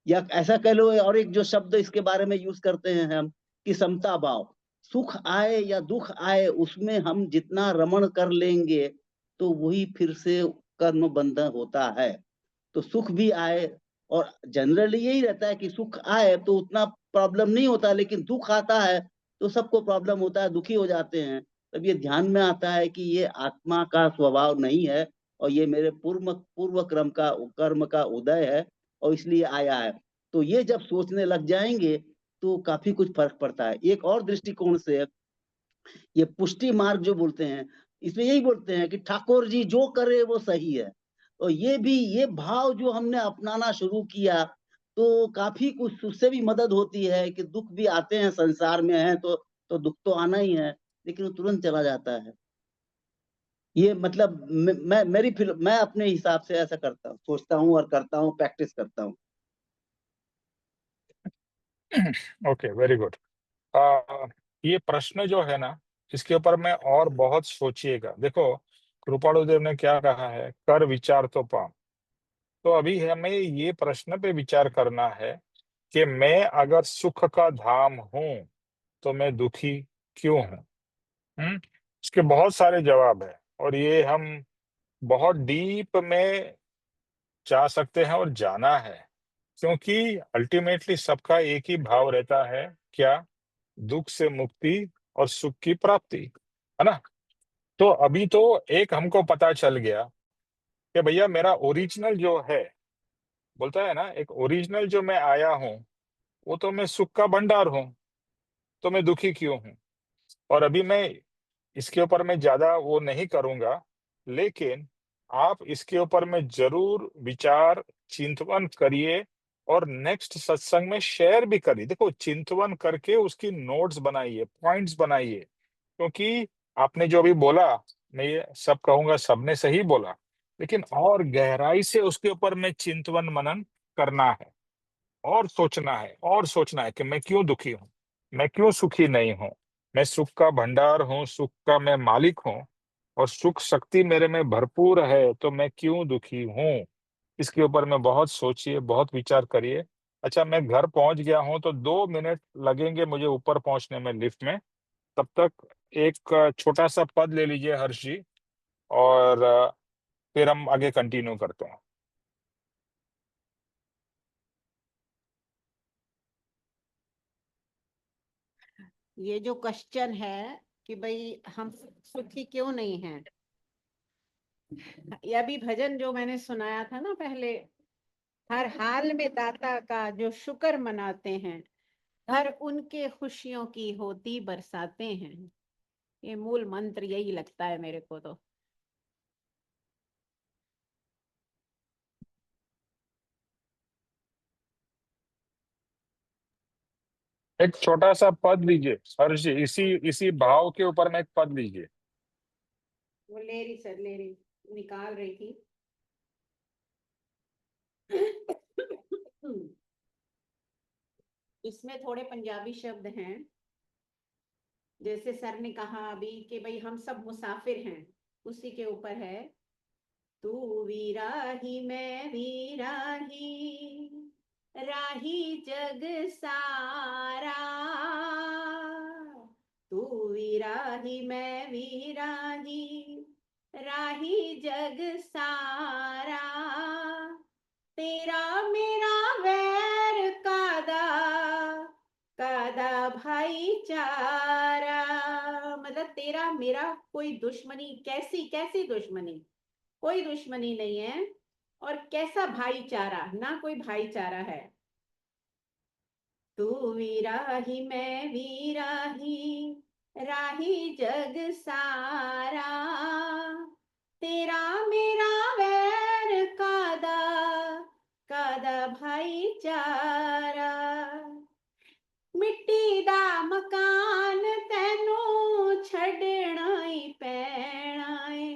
या ऐसा कह लो, और एक जो शब्द इसके बारे में यूज करते हैं हम, कि समता भाव। सुख आए या दुख आए, उसमें हम जितना रमण कर लेंगे तो वही फिर से कर्म बंधन होता है। तो सुख भी आए, और जनरली यही रहता है कि सुख आए तो उतना प्रॉब्लम नहीं होता, लेकिन दुख आता है तो सबको प्रॉब्लम होता है, दुखी हो जाते हैं। तब ये ध्यान में आता है कि ये आत्मा का स्वभाव नहीं है, और ये मेरे पूर्व कर्म का उदय है, और इसलिए आया है। तो ये जब सोचने लग जाएंगे तो काफी कुछ फर्क पड़ता है। एक और दृष्टिकोण से ये पुष्टि मार्ग जो बोलते हैं, इसमें यही बोलते हैं कि ठाकुर जी जो करे वो सही है। और ये भी, ये भाव जो हमने अपनाना शुरू किया, तो काफी कुछ उससे भी मदद होती है कि दुख भी आते हैं, संसार में हैं तो दुख तो आना ही है, लेकिन वो तुरंत चला जाता है। ये मतलब मैं अपने हिसाब से ऐसा करता हूँ, सोचता हूँ और करता हूँ, प्रैक्टिस करता हूँ। Okay, very good. ये प्रश्न जो है ना, इसके ऊपर मैं और बहुत सोचिएगा। देखो, कृपालुदेव ने क्या कहा है, कर विचार तो पाम। तो अभी हमें ये प्रश्न पे विचार करना है कि मैं अगर सुख का धाम हूं तो मैं दुखी क्यों हूं। इसके बहुत सारे जवाब है, और ये हम बहुत डीप में जा सकते हैं और जाना है, क्योंकि अल्टीमेटली सबका एक ही भाव रहता है, क्या? दुख से मुक्ति और सुख की प्राप्ति, है ना। तो अभी तो एक हमको पता चल गया कि भैया मेरा ओरिजिनल जो है, बोलता है ना, एक ओरिजिनल जो मैं आया हूं, वो तो मैं सुख का भंडार हूं, तो मैं दुखी क्यों हूं। और अभी मैं इसके ऊपर मैं ज्यादा वो नहीं करूंगा, लेकिन आप इसके ऊपर में जरूर विचार चिंतवन करिए, और नेक्स्ट सत्संग में शेयर भी करिए। देखो, चिंतवन करके उसकी नोट्स बनाइए, पॉइंट्स बनाइए, क्योंकि आपने जो भी बोला, मैं ये सब कहूंगा सबने सही बोला, लेकिन और गहराई से उसके ऊपर में चिंतवन मनन करना है, और सोचना है कि मैं क्यों दुखी हूँ, मैं क्यों सुखी नहीं हूँ। मैं सुख का भंडार हूँ, सुख का मैं मालिक हूँ, और सुख शक्ति मेरे में भरपूर है, तो मैं क्यों दुखी हूँ। इसके ऊपर में बहुत सोचिए, बहुत विचार करिए। अच्छा, मैं घर पहुंच गया हूँ, तो 2 मिनट लगेंगे मुझे ऊपर पहुंचने में लिफ्ट में। तब तक एक छोटा सा पद ले लीजिए हर्ष जी, और फिर हम आगे कंटिन्यू करते हैं। ये जो क्वेश्चन है कि भाई हम सुखी क्यों नहीं हैं, ये अभी भजन जो मैंने सुनाया था ना पहले, हर हाल में दाता का जो शुक्र मनाते हैं, हर उनके खुशियों की होती बरसाते हैं। ये मूल मंत्र यही लगता है मेरे को तो। एक छोटा सा पद लीजिए हर्ष जी, इसी इसी भाव के ऊपर में एक पद लीजिए। वो ले रही सर, ले रही, निकाल रही थी। इसमें थोड़े पंजाबी शब्द हैं, जैसे सर ने कहा अभी कि भाई हम सब मुसाफिर हैं, उसी के ऊपर है। तू वीराही मैं वीराही, राही जग सारा। तू वीराही मैं वीराही, राही जग सारा। तेरा मेरा वैर कादा, कादा भाईचारा। मतलब तेरा मेरा कोई दुश्मनी, कैसी कैसी दुश्मनी, कोई दुश्मनी नहीं है। और कैसा भाईचारा, ना कोई भाईचारा है। तू वीराही मैं वीराही, राही जग सारा। तेरा मेरा वैर कादा, कादा भाईचारा। मिट्टी दा मकान तैनू छड़ना ही पैना है।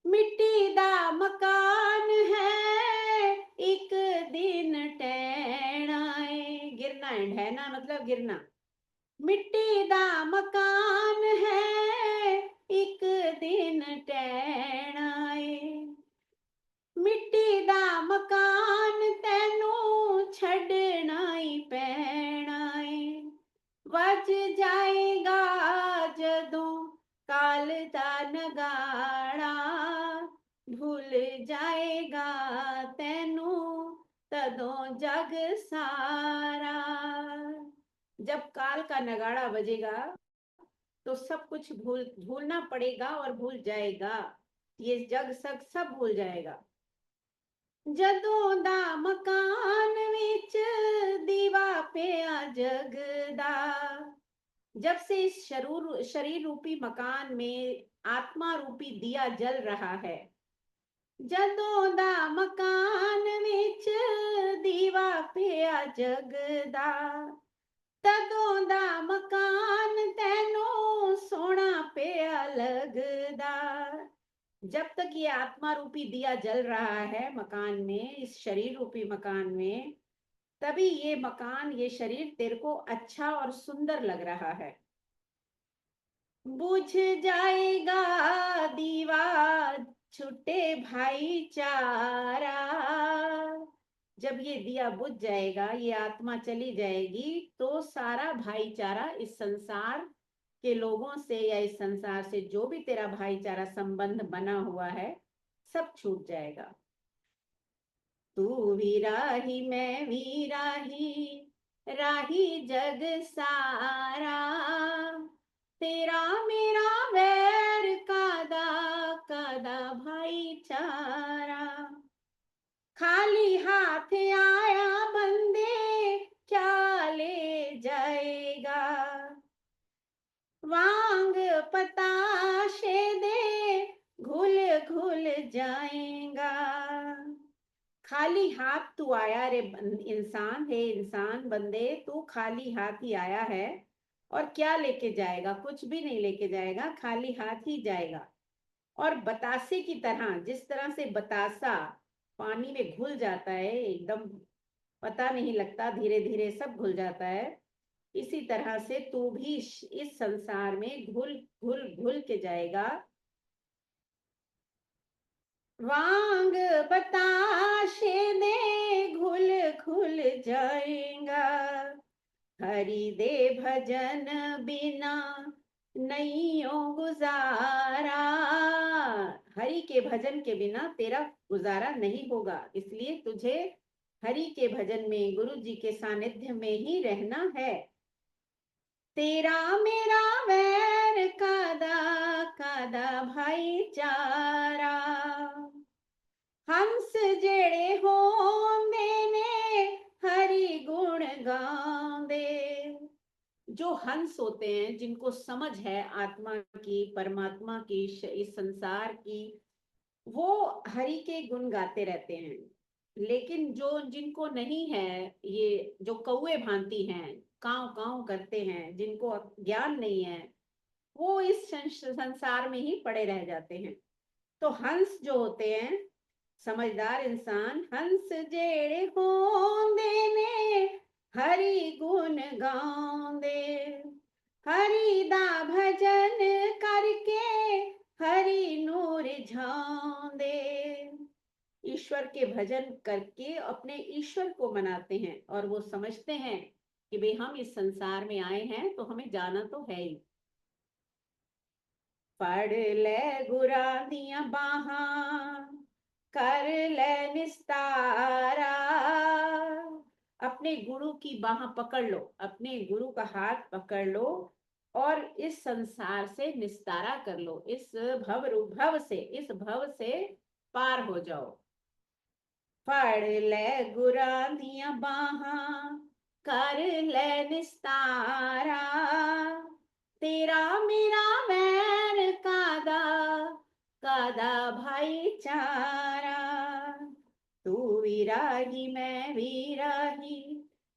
मिट्टी दा मकान है एक दिन टहना है। गिरना है, ढहना मतलब गिरना। मिट्टी दा मकान है एक दिन टहना है। मिट्टी दा मकान तैनू छड़ना ही पैना है। वज जाएगा जदों काल दा नगाड़ा, भूल जाएगा तैनू तदों जग सारा। जब काल का नगाड़ा बजेगा तो सब कुछ भूलना पड़ेगा और भूल जाएगा, ये जग सब भूल जाएगा। जदों दा मकान विच दीवा पिया जगदा, जब से इस शरीर रूपी मकान में आत्मा रूपी दिया जल रहा है। जदों दा मकान विच दीवा पिया जगदा, तदों दा मकान तैनू सोना पिया लगदा। जब तक ये आत्मा रूपी दिया जल रहा है मकान में, इस शरीर रूपी मकान में, तभी ये मकान, ये शरीर तेरे को अच्छा और सुंदर लग रहा है। बुझ जाएगा दीवा छुट्टे भाईचारा। जब ये दिया बुझ जाएगा, ये आत्मा चली जाएगी, तो सारा भाईचारा इस संसार के लोगों से या इस संसार से जो भी तेरा भाईचारा संबंध बना हुआ है, सब छूट जाएगा। तू भी राही मैं भी राही, राही जग सारा। तेरा मेरा वैर कादा कादा भाईचारा। खाली हाथ आया बंदे क्या ले जाएगा, वांग पताशे दे घुल घुल जाएगा। खाली हाथ तू आया रे इंसान, हे इंसान बंदे, तू खाली हाथ ही आया है और क्या लेके जाएगा? कुछ भी नहीं लेके जाएगा, खाली हाथ ही जाएगा। और बतासे की तरह, जिस तरह से बतासा पानी में घुल जाता है, एकदम पता नहीं लगता, धीरे धीरे सब घुल जाता है, इसी तरह से तू भी इस संसार में घुल घुल घुल के जाएगा। वांग बताशे ने घुल घुल जाएगा। हरि दे भजन बिना नहीं हो गुजारा। हरि के भजन के बिना तेरा गुजारा नहीं होगा, इसलिए तुझे हरि के भजन में, गुरु जी के सानिध्य में ही रहना है। तेरा मेरा वैर कादा कादा भाईचारा। हंस जेड़े होंदे ने हरि गुण गांदे। जो हंस होते हैं, जिनको समझ है आत्मा की, परमात्मा की, इस संसार की, वो हरि के गुण गाते रहते हैं। लेकिन जिनको नहीं है, ये जो कौवे भांति हैं, कांव कांव करते हैं, जिनको ज्ञान नहीं है, वो इस संसार में ही पड़े रह जाते हैं। तो हंस जो होते हैं, समझदार इंसान, हंस जेड़े होंदे ने हरि गुण गांदे। हरि दा भजन करके हरि नूर झांदे। ईश्वर के भजन करके अपने ईश्वर को मनाते हैं, और वो समझते हैं कि भाई हम इस संसार में आए हैं तो हमें जाना तो है ही। पढ़ ले गुरा दिया बाहा, कर ले निस्तारा। अपने गुरु की बाह पकड़ लो, अपने गुरु का हाथ पकड़ लो और इस संसार से निस्तारा कर लो, इस इस भव से पार हो जाओ। पढ़ ले गुरा दिया बाहा, कर ले निस्तारा। तेरा मेरा वैर कादा कादा भाईचारा। तू विराही मैं विराही,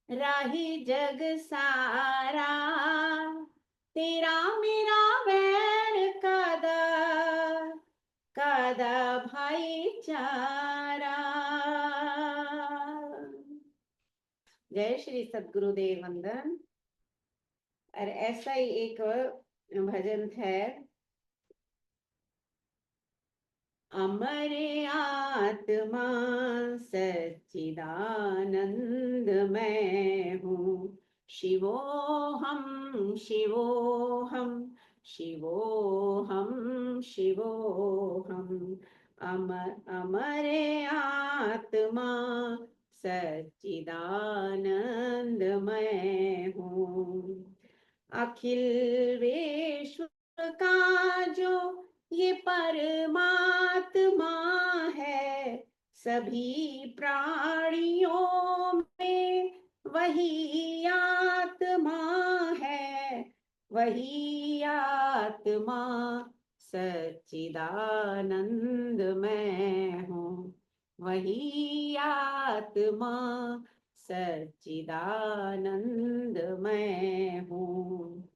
राही जग सारा, तेरा मेरा वैर कादा, कादा भाईचारा। जय श्री सद्गुरुदेव वंदन। और ऐसा ही एक भजन है, अमर आत्मा सच्चिदानंद मैं हूँ, शिवोहम शिवोहम शिवोहम शिवोहम। अमर आत्मा सच्चिदानंद मैं हूँ, अखिल विश्व का जो ये परमात्मा है, सभी प्राणियों में वही आत्मा है, वही आत्मा सच्चिदानंद मैं हूँ, वही आत्मा सच्चिदानंद मैं हूँ।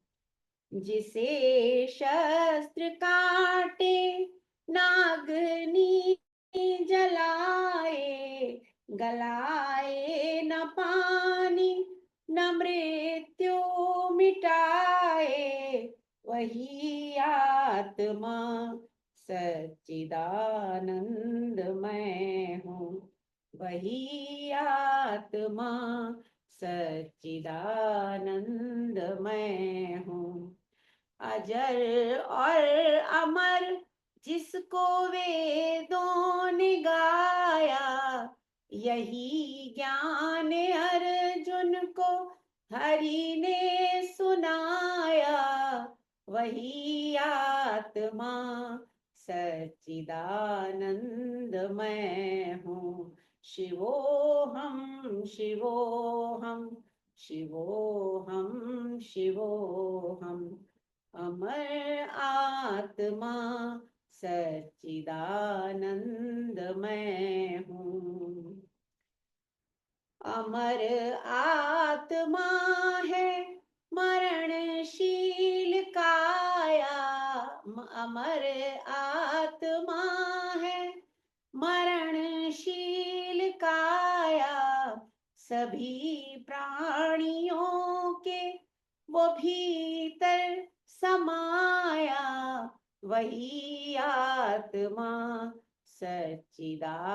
जिसे शस्त्र काटे नागनी जलाए, गलाए न पानी न मृत्यु मिटाए, वही आत्मा सच्चिदानंद मैं हूँ, वही आत्मा सच्चिदानंद मैं हूँ। अजर और अमर जिसको वेदों ने गाया, यही ज्ञान अर्जुन को हरि ने सुनाया, वही आत्मा सच्चिदानंद मैं हूँ, शिवोहम शिवोहम शिवोहम शिवोहम। अमर आत्मा सच्चिदानंद मैं हूँ, अमर आत्मा है मरणशील काया, अमर आत्मा है मरणशील काया, सभी प्राणियों के वो भीतर समाया, वही आत्मा सच्चिदानंद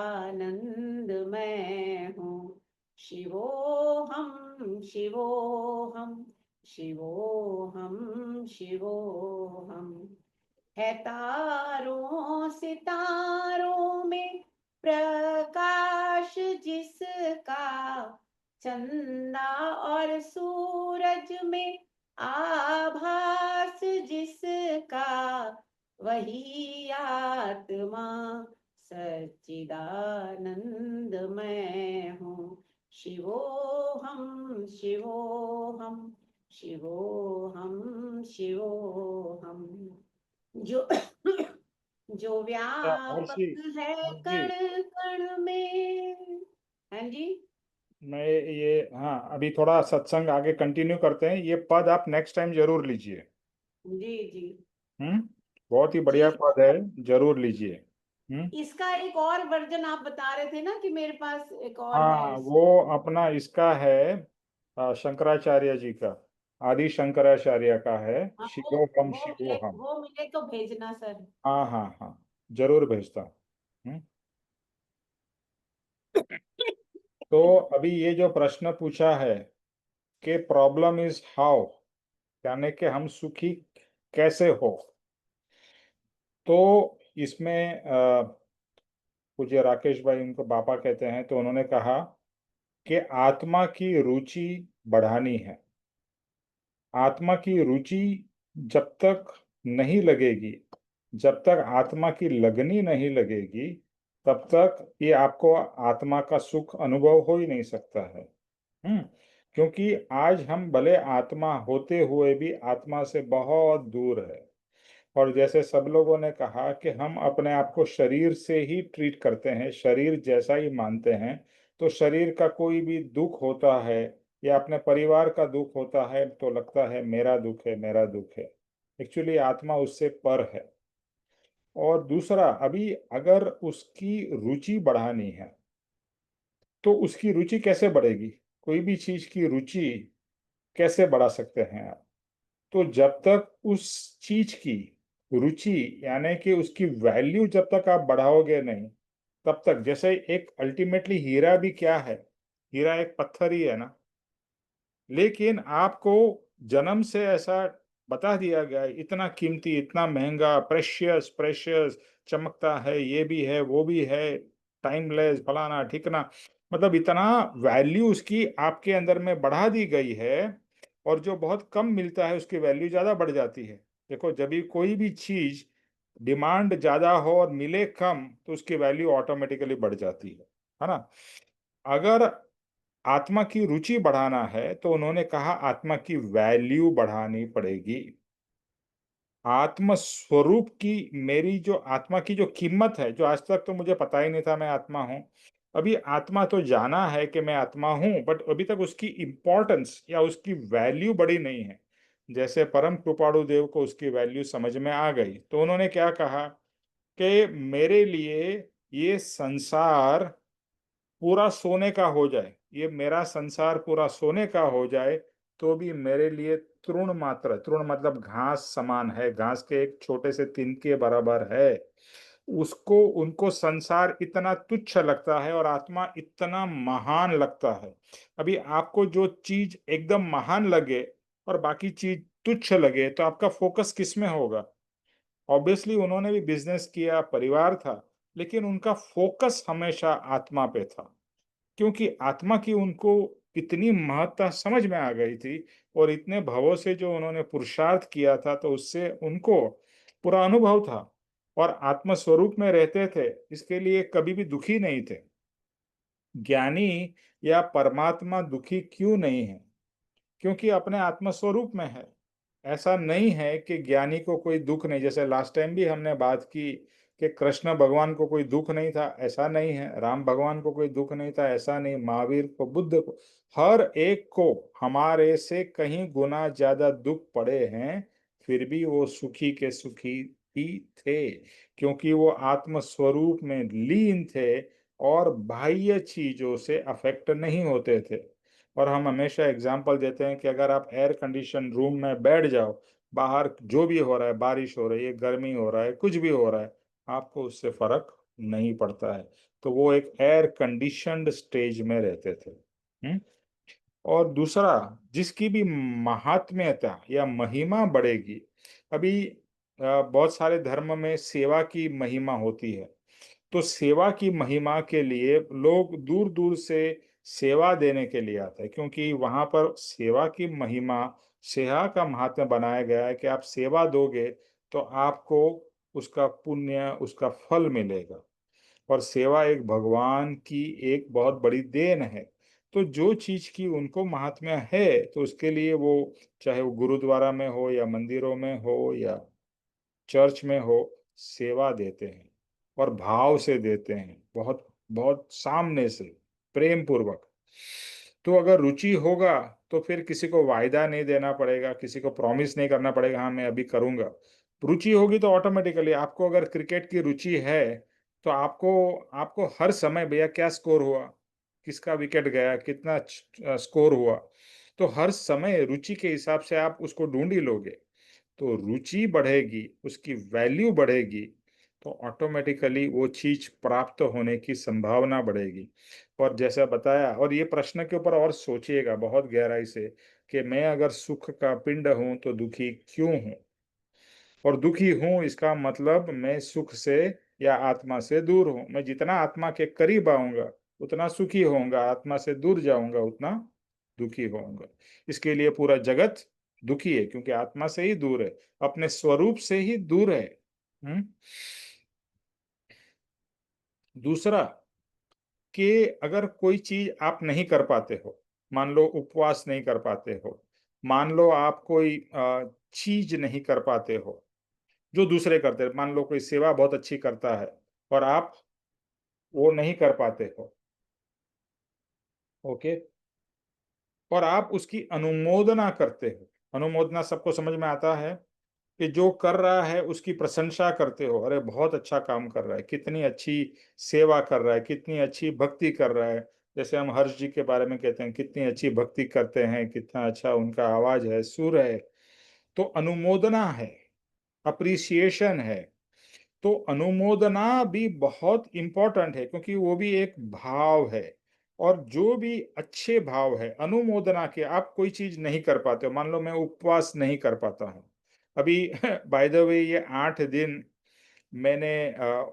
मैं हूँ, शिवोहम शिवोहम शिवोहम शिवोहम। है तारों सितारों में प्रकाश जिसका, चंदा और सूरज में आभास जिसका, वही आत्मा सच्चिदानंद मैं हूँ, शिवोहम शिवोहम शिवोहम शिवोहम। जो जो व्यापक महर्षि है महर्षि कण कण में। हाँ जी, मैं ये, हाँ, अभी थोड़ा सत्संग आगे कंटिन्यू करते हैं। ये पद आप नेक्स्ट टाइम जरूर लीजिए। जी जी बहुत ही बढ़िया जी। पद है, जरूर लीजिए। इसका एक और वर्जन आप बता रहे थे ना कि मेरे पास एक और है हाँ, वो अपना इसका है, शंकराचार्य जी का, आदि शंकराचार्य का है, हाँ, शिवोहम शिवोहम। वो मिले तो भेजना सर। हाँ हाँ हाँ, जरूर भेजता हूँ। हम्म। तो अभी ये जो प्रश्न पूछा है कि प्रॉब्लम इज हाउ, यानी कि हम सुखी कैसे हो, तो इसमें पूज्य राकेश भाई, उनको बापा कहते हैं, तो उन्होंने कहा कि आत्मा की रुचि बढ़ानी है। आत्मा की रुचि जब तक नहीं लगेगी, जब तक आत्मा की लगनी नहीं लगेगी, तब तक ये आपको आत्मा का सुख अनुभव हो ही नहीं सकता है। क्योंकि आज हम भले आत्मा होते हुए भी आत्मा से बहुत दूर है। और जैसे सब लोगों ने कहा कि हम अपने आप को शरीर से ही ट्रीट करते हैं, शरीर जैसा ही मानते हैं, तो शरीर का कोई भी दुख होता है या अपने परिवार का दुख होता है तो लगता है मेरा दुख है, मेरा दुख है। एक्चुअली आत्मा उससे पर है। और दूसरा, अभी अगर उसकी रुचि बढ़ानी है तो उसकी रुचि कैसे बढ़ेगी? कोई भी चीज की रुचि कैसे बढ़ा सकते हैं आप? तो जब तक उस चीज की रुचि यानी कि उसकी वैल्यू जब तक आप बढ़ाओगे नहीं, तब तक, जैसे एक अल्टीमेटली हीरा भी क्या है? हीरा एक पत्थर ही है ना। लेकिन आपको जन्म से ऐसा बता दिया गया है, इतना कीमती, इतना महंगा, प्रेशियस प्रेशियस, चमकता है, ये भी है, वो भी है, टाइमलेस, फलाना ठिकना, मतलब इतना वैल्यू उसकी आपके अंदर में बढ़ा दी गई है। और जो बहुत कम मिलता है उसकी वैल्यू ज्यादा बढ़ जाती है। देखो, जब भी कोई भी चीज डिमांड ज्यादा हो और मिले कम, तो उसकी वैल्यू ऑटोमेटिकली बढ़ जाती है ना। अगर आत्मा की रुचि बढ़ाना है तो उन्होंने कहा आत्मा की वैल्यू बढ़ानी पड़ेगी। आत्म स्वरूप की, मेरी जो आत्मा की जो कीमत है, जो आज तक तो मुझे पता ही नहीं था मैं आत्मा हूं। अभी आत्मा तो जाना है कि मैं आत्मा हूं, बट अभी तक उसकी इंपॉर्टेंस या उसकी वैल्यू बड़ी नहीं है। जैसे परम कृपाणु देव को उसकी वैल्यू समझ में आ गई, तो उन्होंने क्या कहा कि मेरे लिए ये संसार पूरा सोने का हो जाए, ये मेरा संसार पूरा सोने का हो जाए, तो भी मेरे लिए तृण मात्र, तृण मतलब घास समान है, घास के एक छोटे से तिनके बराबर है। उसको, उनको संसार इतना तुच्छ लगता है और आत्मा इतना महान लगता है। अभी आपको जो चीज एकदम महान लगे और बाकी चीज तुच्छ लगे, तो आपका फोकस किस में होगा? ऑब्वियसली उन्होंने भी बिजनेस किया, परिवार था, लेकिन उनका फोकस हमेशा आत्मा पे था, क्योंकि आत्मा की उनको इतनी महत्ता समझ में आ गई थी। और इतने भावों से जो उन्होंने पुरुषार्थ किया था, तो उससे उनको पूरा अनुभव था और आत्म स्वरूप में रहते थे, इसके लिए कभी भी दुखी नहीं थे। ज्ञानी या परमात्मा दुखी क्यों नहीं है? क्योंकि अपने आत्म स्वरूप में है। ऐसा नहीं है कि ज्ञानी को कोई दुख नहीं, जैसे लास्ट टाइम भी हमने बात की कि कृष्ण भगवान को कोई दुख नहीं था, ऐसा नहीं है। राम भगवान को कोई दुख नहीं था, ऐसा नहीं। महावीर को, बुद्ध को, हर एक को हमारे से कहीं गुना ज्यादा दुख पड़े हैं, फिर भी वो सुखी के सुखी ही थे, क्योंकि वो आत्म स्वरूप में लीन थे और बाह्य चीजों से अफेक्ट नहीं होते थे। और हम हमेशा एग्जाम्पल देते हैं कि अगर आप एयर कंडीशन रूम में बैठ जाओ, बाहर जो भी हो रहा है, बारिश हो रही है, गर्मी हो रहा है, कुछ भी हो रहा है, आपको उससे फर्क नहीं पड़ता है। तो वो एक एयर कंडीशनड स्टेज में रहते थे। और दूसरा, जिसकी भी महात्म्यता या महिमा बढ़ेगी, अभी बहुत सारे धर्म में सेवा की महिमा होती है, तो सेवा की महिमा के लिए लोग दूर दूर से सेवा देने के लिए आते हैं, क्योंकि वहां पर सेवा की महिमा, सेवा का महात्म्य बनाया गया है कि आप सेवा दोगे तो आपको उसका पुण्य, उसका फल मिलेगा। और सेवा एक भगवान की एक बहुत बड़ी देन है। तो जो चीज की उनको महात्म्य है, तो उसके लिए वो, चाहे वो गुरुद्वारा में हो या मंदिरों में हो या चर्च में हो, सेवा देते हैं और भाव से देते हैं, बहुत बहुत सामने से, प्रेम पूर्वक। तो अगर रुचि होगा तो फिर किसी को वायदा नहीं देना पड़ेगा, किसी को प्रॉमिस नहीं करना पड़ेगा हाँ मैं अभी करूंगा। रुचि होगी तो ऑटोमेटिकली, आपको अगर क्रिकेट की रुचि है तो आपको आपको हर समय, भैया क्या स्कोर हुआ, किसका विकेट गया, कितना स्कोर हुआ, तो हर समय रुचि के हिसाब से आप उसको ढूंढ ही लोगे। तो रुचि बढ़ेगी, उसकी वैल्यू बढ़ेगी, तो ऑटोमेटिकली वो चीज प्राप्त होने की संभावना बढ़ेगी। और जैसा बताया, और ये प्रश्न के ऊपर और सोचिएगा बहुत गहराई से, कि मैं अगर सुख का पिंड हूं तो दुखी क्यों हूं? और दुखी हूं इसका मतलब मैं सुख से या आत्मा से दूर हूं। मैं जितना आत्मा के करीब आऊंगा उतना सुखी होऊंगा, आत्मा से दूर जाऊंगा उतना दुखी होऊंगा। इसके लिए पूरा जगत दुखी है, क्योंकि आत्मा से ही दूर है, अपने स्वरूप से ही दूर है। हम्म? दूसरा, कि अगर कोई चीज आप नहीं कर पाते हो, मान लो उपवास नहीं कर पाते हो, मान लो आप कोई चीज नहीं कर पाते हो, जो दूसरे करते हैं। मान लो कोई सेवा बहुत अच्छी करता है और आप वो नहीं कर पाते हो, ओके, और आप उसकी अनुमोदना करते हो। अनुमोदना सबको समझ में आता है कि जो कर रहा है उसकी प्रशंसा करते हो, अरे बहुत अच्छा काम कर रहा है, कितनी अच्छी सेवा कर रहा है, कितनी अच्छी भक्ति कर रहा है। जैसे हम हर्ष जी के बारे में कहते हैं, कितनी अच्छी भक्ति करते हैं, कितना अच्छा उनका आवाज है, सुर है। तो अनुमोदना है, अप्रिसिएशन है। तो अनुमोदना भी बहुत इंपॉर्टेंट है, क्योंकि वो भी एक भाव है। और जो भी अच्छे भाव है अनुमोदना के, आप कोई चीज नहीं कर पाते हो। मान लो मैं उपवास नहीं कर पाता हूँ अभी बाय द वे, ये 8 दिन मैंने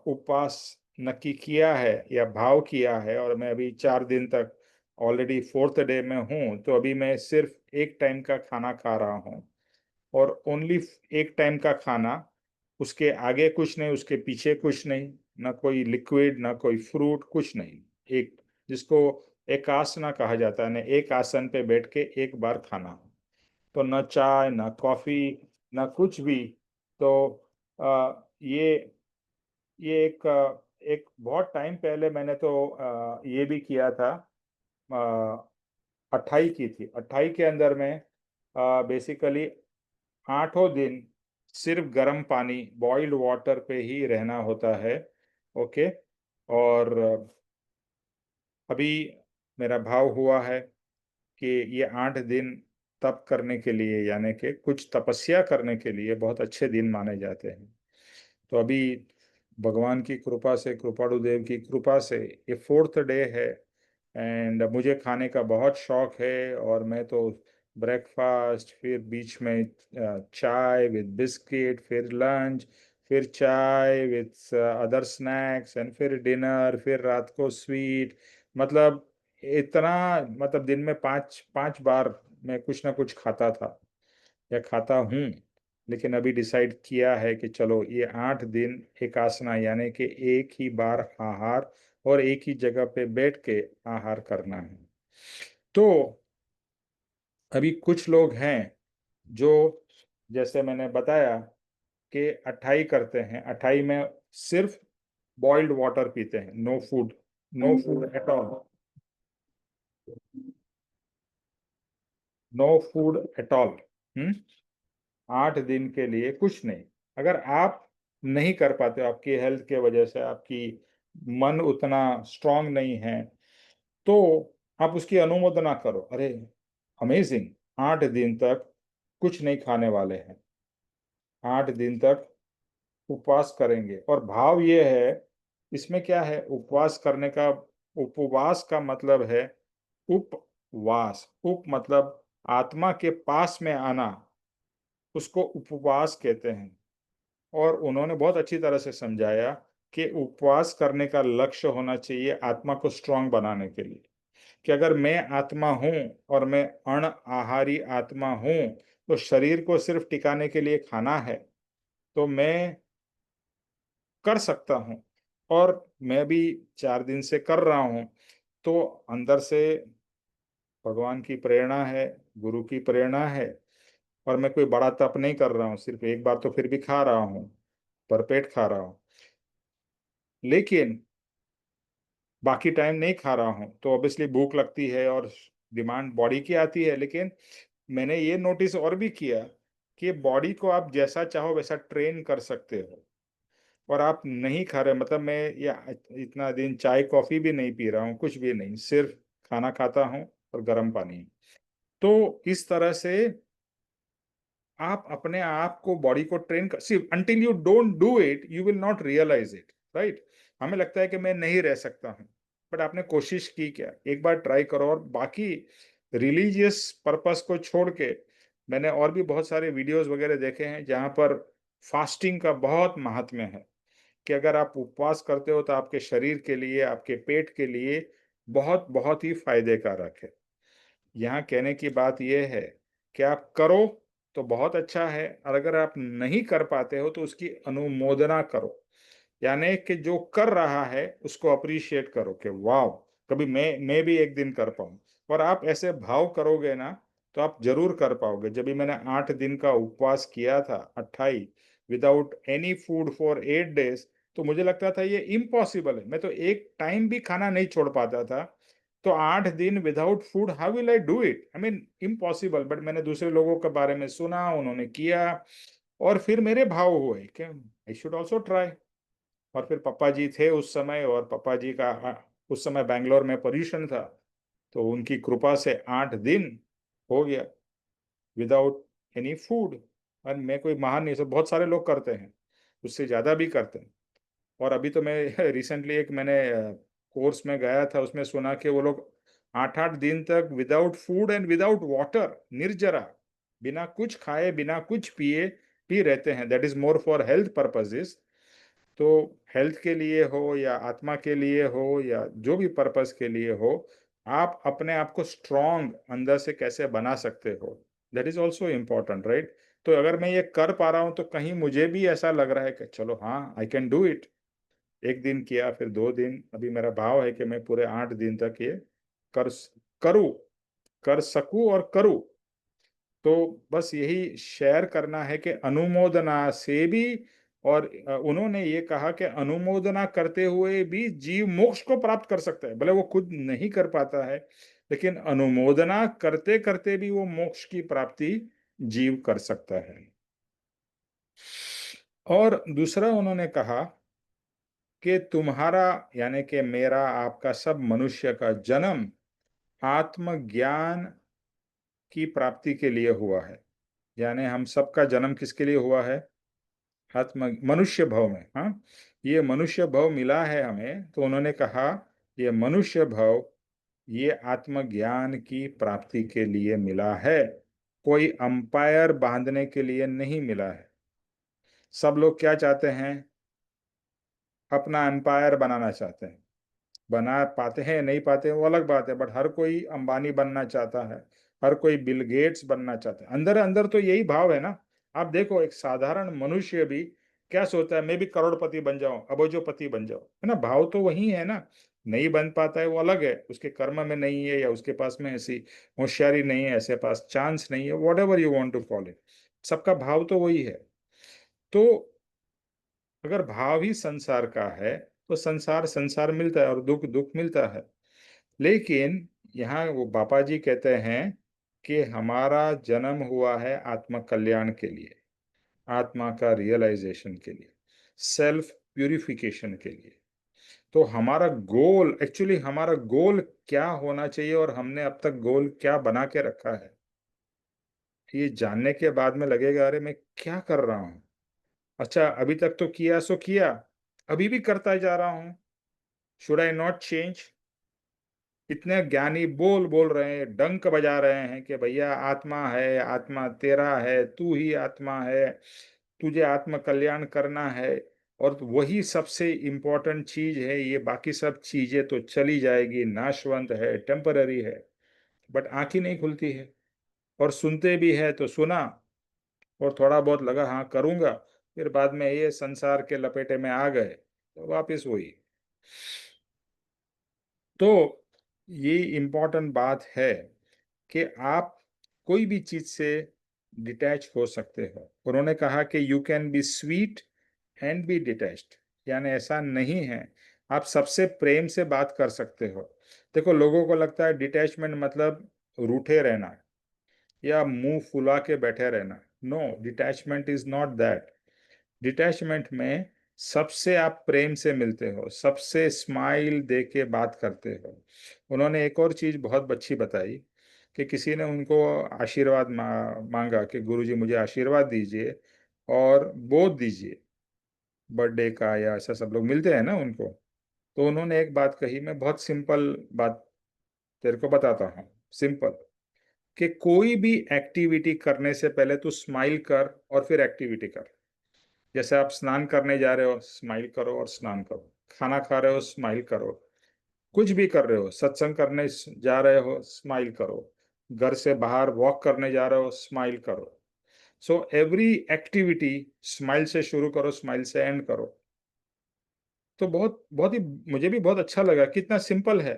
उपवास नक्की किया है या भाव किया है, और मैं अभी 4 दिन तक ऑलरेडी 4th डे में हूँ। तो अभी मैं सिर्फ एक टाइम का खाना खा रहा हूँ, और ओनली एक टाइम का खाना, उसके आगे कुछ नहीं, उसके पीछे कुछ नहीं, ना कोई लिक्विड, ना कोई फ्रूट, कुछ नहीं। एक, जिसको एक आसना कहा जाता है, ना एक आसन पे बैठ के एक बार खाना। तो न चाय, ना कॉफी, ना कुछ भी। तो ये एक बहुत टाइम पहले मैंने तो ये भी किया था। 28 की थी। 28 के अंदर में बेसिकली 8 दिन सिर्फ गर्म पानी, बॉइल्ड वाटर पे ही रहना होता है, ओके। और अभी मेरा भाव हुआ है कि ये 8 दिन तप करने के लिए, यानी कि कुछ तपस्या करने के लिए बहुत अच्छे दिन माने जाते हैं। तो अभी भगवान की कृपा से, कृपाणु देव की कृपा से ये 4th डे है। एंड मुझे खाने का बहुत शौक है, और मैं तो ब्रेकफास्ट, फिर बीच में चाय विद बिस्किट, फिर लंच, फिर चाय विद अदर स्नैक्स, एंड फिर डिनर, फिर रात को स्वीट। मतलब इतना, मतलब दिन में 5 5 बार मैं कुछ ना कुछ खाता था या खाता हूँ। लेकिन अभी डिसाइड किया है कि चलो ये 8 दिन एक आसना, यानी कि एक ही बार आहार और एक ही जगह पे बैठ के आहार करना है। तो अभी कुछ लोग हैं जो, जैसे मैंने बताया कि 28 करते हैं, 28 में सिर्फ बॉइल्ड वाटर पीते हैं, no food, no food at all, no food at all. 8 दिन के लिए कुछ नहीं। अगर आप नहीं कर पाते, आपकी हेल्थ के वजह से, आपकी मन उतना स्ट्रांग नहीं है, तो आप उसकी अनुमोदना करो। अरे अमेजिंग, 8 दिन तक कुछ नहीं खाने वाले हैं, 8 दिन तक उपवास करेंगे। और भाव ये है, इसमें क्या है, उपवास करने का, उपवास का मतलब है उपवास। उप मतलब आत्मा के पास में आना, उसको उपवास कहते हैं। और उन्होंने बहुत अच्छी तरह से समझाया कि उपवास करने का लक्ष्य होना चाहिए आत्मा को स्ट्रांग बनाने के लिए। कि अगर मैं आत्मा हूं और मैं अण आहारी आत्मा हूं, तो शरीर को सिर्फ टिकाने के लिए खाना है, तो मैं कर सकता हूं। और मैं भी 4 दिन से कर रहा हूं। तो अंदर से भगवान की प्रेरणा है, गुरु की प्रेरणा है, और मैं कोई बड़ा तप नहीं कर रहा हूँ, सिर्फ एक बार तो फिर भी खा रहा हूँ, भरपेट खा रहा हूँ। लेकिन बाकी टाइम नहीं खा रहा हूँ, तो ऑब्वियसली भूख लगती है और डिमांड बॉडी की आती है। लेकिन मैंने ये नोटिस और भी किया कि बॉडी को आप जैसा चाहो वैसा ट्रेन कर सकते हो। और आप नहीं खा रहे, मतलब मैं या इतना दिन चाय कॉफी भी नहीं पी रहा हूँ, कुछ भी नहीं, सिर्फ खाना खाता हूँ और गर्म पानी। तो इस तरह से आप अपने आप को, बॉडी को ट्रेन कर, सिर्फ until you don't do it you will not realise it, right. हमें लगता है कि मैं नहीं रह सकता हूँ, बट आपने कोशिश की क्या? एक बार ट्राई करो। और बाकी रिलीजियस पर्पस को छोड़ के मैंने और भी बहुत सारे वीडियोस वगैरह देखे हैं जहाँ पर फास्टिंग का बहुत महात्म्य है। कि अगर आप उपवास करते हो तो आपके शरीर के लिए, आपके पेट के लिए बहुत बहुत ही फायदे कारक है। यहाँ कहने की बात यह है कि आप करो तो बहुत अच्छा है, और अगर आप नहीं कर पाते हो तो उसकी अनुमोदना करो। यानी कि जो कर रहा है उसको अप्रिशिएट करो कि वाह, कभी मैं भी एक दिन कर पाऊं। और आप ऐसे भाव करोगे ना, तो आप जरूर कर पाओगे। जब भी मैंने 8 दिन का उपवास किया था, 28, without any food for 8 days, तो मुझे लगता था ये इम्पॉसिबल है, मैं तो एक टाइम भी खाना नहीं छोड़ पाता था। तो 8 दिन without food, how will I do it? I mean impossible. But मैंने दूसरे लोगों के बारे में सुना, उन्होंने किया, और फिर मेरे भाव हुए कि आई शुड ऑल्सो ट्राई। और फिर पापा जी थे उस समय, और पापा जी का उस समय बैंगलोर में पोजीशन था, तो उनकी कृपा से 8 दिन हो गया विदाउट एनी फूड। और मैं कोई महान नहीं, सब बहुत सारे लोग करते हैं, उससे ज्यादा भी करते हैं। और अभी तो मैं रिसेंटली एक मैंने कोर्स में गया था, उसमें सुना कि वो लोग 8-8 दिन तक without food and without water, निर्जरा, बिना कुछ खाए बिना कुछ पिए भी रहते हैं। That is more for health purposes. तो हेल्थ के लिए हो या आत्मा के लिए हो या जो भी पर्पस के लिए हो, आप अपने आप को स्ट्रांग अंदर से कैसे बना सकते हो, that is also important, right? तो अगर मैं ये कर पा रहा हूँ तो कहीं मुझे भी ऐसा लग रहा है कि चलो हाँ, आई कैन डू इट। एक दिन किया, फिर 2 दिन, अभी मेरा भाव है कि मैं पूरे 8 दिन तक ये कर करूँ, कर सकूं और करूं। तो बस यही शेयर करना है कि अनुमोदना से भी, और उन्होंने ये कहा कि अनुमोदना करते हुए भी जीव मोक्ष को प्राप्त कर सकता है। भले वो खुद नहीं कर पाता है, लेकिन अनुमोदना करते करते भी वो मोक्ष की प्राप्ति जीव कर सकता है। और दूसरा उन्होंने कहा कि तुम्हारा, यानी कि मेरा, आपका, सब मनुष्य का जन्म आत्मज्ञान की प्राप्ति के लिए हुआ है। यानी हम सबका जन्म किसके लिए हुआ है? मनुष्य भव में। हाँ, ये मनुष्य भव मिला है हमें, तो उन्होंने कहा ये मनुष्य भव ये आत्मज्ञान की प्राप्ति के लिए मिला है, कोई अंपायर बांधने के लिए नहीं मिला है। सब लोग क्या चाहते हैं? अपना एम्पायर बनाना चाहते हैं। बना पाते हैं नहीं पाते हैं वो अलग बात है, बट हर कोई अंबानी बनना चाहता है, हर कोई बिल गेट्स बनना चाहता है। अंदर अंदर तो यही भाव है ना। आप देखो, एक साधारण मनुष्य भी क्या सोचता है? मैं भी करोड़पति बन जाऊं, अबजोपति बन जाऊं, है ना? भाव तो वही है ना। नहीं बन पाता है वो अलग है, उसके कर्म में नहीं है, या उसके पास में ऐसी होशियारी नहीं है, ऐसे पास चांस नहीं है, whatever you want to call it, सबका भाव तो वही है। तो अगर भाव ही संसार का है, तो संसार संसार मिलता है और दुख दुख मिलता है। लेकिन यहाँ वो बापा जी कहते हैं कि हमारा जन्म हुआ है आत्म कल्याण के लिए, आत्मा का रियलाइजेशन के लिए, सेल्फ प्यूरिफिकेशन के लिए। तो हमारा गोल, एक्चुअली हमारा गोल क्या होना चाहिए, और हमने अब तक गोल क्या बना के रखा है, ये जानने के बाद में लगेगा अरे मैं क्या कर रहा हूँ। अच्छा, अभी तक तो किया सो किया, अभी भी करता जा रहा हूँ, शुड आई नॉट चेंज? इतने ज्ञानी बोल बोल रहे हैं, डंक बजा रहे हैं कि भैया आत्मा है, आत्मा तेरा है, तू ही आत्मा है, तुझे आत्म कल्याण करना है, और वही सबसे इम्पोर्टेंट चीज है, ये बाकी सब चीजें तो चली जाएगी, नाशवंत है, टेम्पररी है। बट आंख ही नहीं खुलती है। और सुनते भी है तो सुना, और थोड़ा बहुत लगा हाँ करूंगा, फिर बाद में ये संसार के लपेटे में आ गए, तो वापिस वही। तो ये इम्पोर्टेंट बात है कि आप कोई भी चीज से डिटैच हो सकते हो। उन्होंने कहा कि you can be sweet and be detached, यानी ऐसा नहीं है, आप सबसे प्रेम से बात कर सकते हो। देखो, लोगों को लगता है डिटैचमेंट मतलब रूठे रहना या मुंह फुला के बैठे रहना। No, detachment is not that. Detachment में सबसे आप प्रेम से मिलते हो, सबसे स्माइल दे के बात करते हो। उन्होंने एक और चीज बहुत अच्छी बताई कि किसी ने उनको आशीर्वाद मांगा कि गुरुजी मुझे आशीर्वाद दीजिए और बोध दीजिए, बर्थडे का या ऐसा सब लोग मिलते हैं ना उनको। तो उन्होंने एक बात कही, मैं बहुत सिंपल बात तेरे को बताता हूँ, सिंपल, कि कोई भी एक्टिविटी करने से पहले तू स्माइल कर और फिर एक्टिविटी कर। जैसे आप स्नान करने जा रहे हो, स्माइल करो और स्नान करो। खाना खा रहे हो, स्माइल करो। कुछ भी कर रहे हो, सत्संग करने जा रहे हो, स्माइल करो। घर से बाहर वॉक करने जा रहे हो, स्माइल करो। सो एवरी एक्टिविटी स्माइल से शुरू करो, स्माइल से एंड करो। तो बहुत बहुत ही मुझे भी बहुत अच्छा लगा, कितना सिंपल है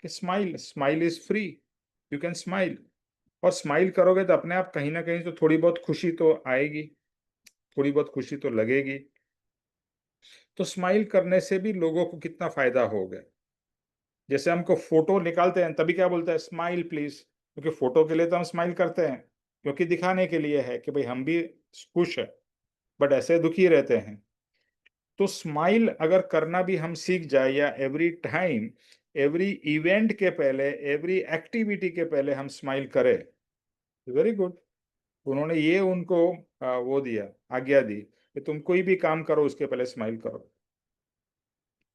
कि smile, smile is free, you can smile. और स्माइल करोगे तो अपने आप कहीं ना कहीं तो थोड़ी बहुत खुशी तो आएगी। थोड़ी बहुत खुशी तो लगेगी। तो स्माइल करने से भी लोगों को कितना फायदा होगा। जैसे हमको फोटो निकालते हैं तभी क्या बोलते हैं, स्माइल प्लीज, क्योंकि फोटो के लिए तो हम स्माइल करते हैं, क्योंकि दिखाने के लिए है कि भाई हम भी खुश है, बट ऐसे दुखी रहते हैं। तो स्माइल अगर करना भी हम सीख जाए, या एवरी टाइम, एवरी इवेंट के पहले, एवरी एक्टिविटी के पहले हम स्माइल करें, वेरी गुड। उन्होंने ये उनको वो दिया, आज्ञा दी कि तुम कोई भी काम करो उसके पहले स्माइल करो।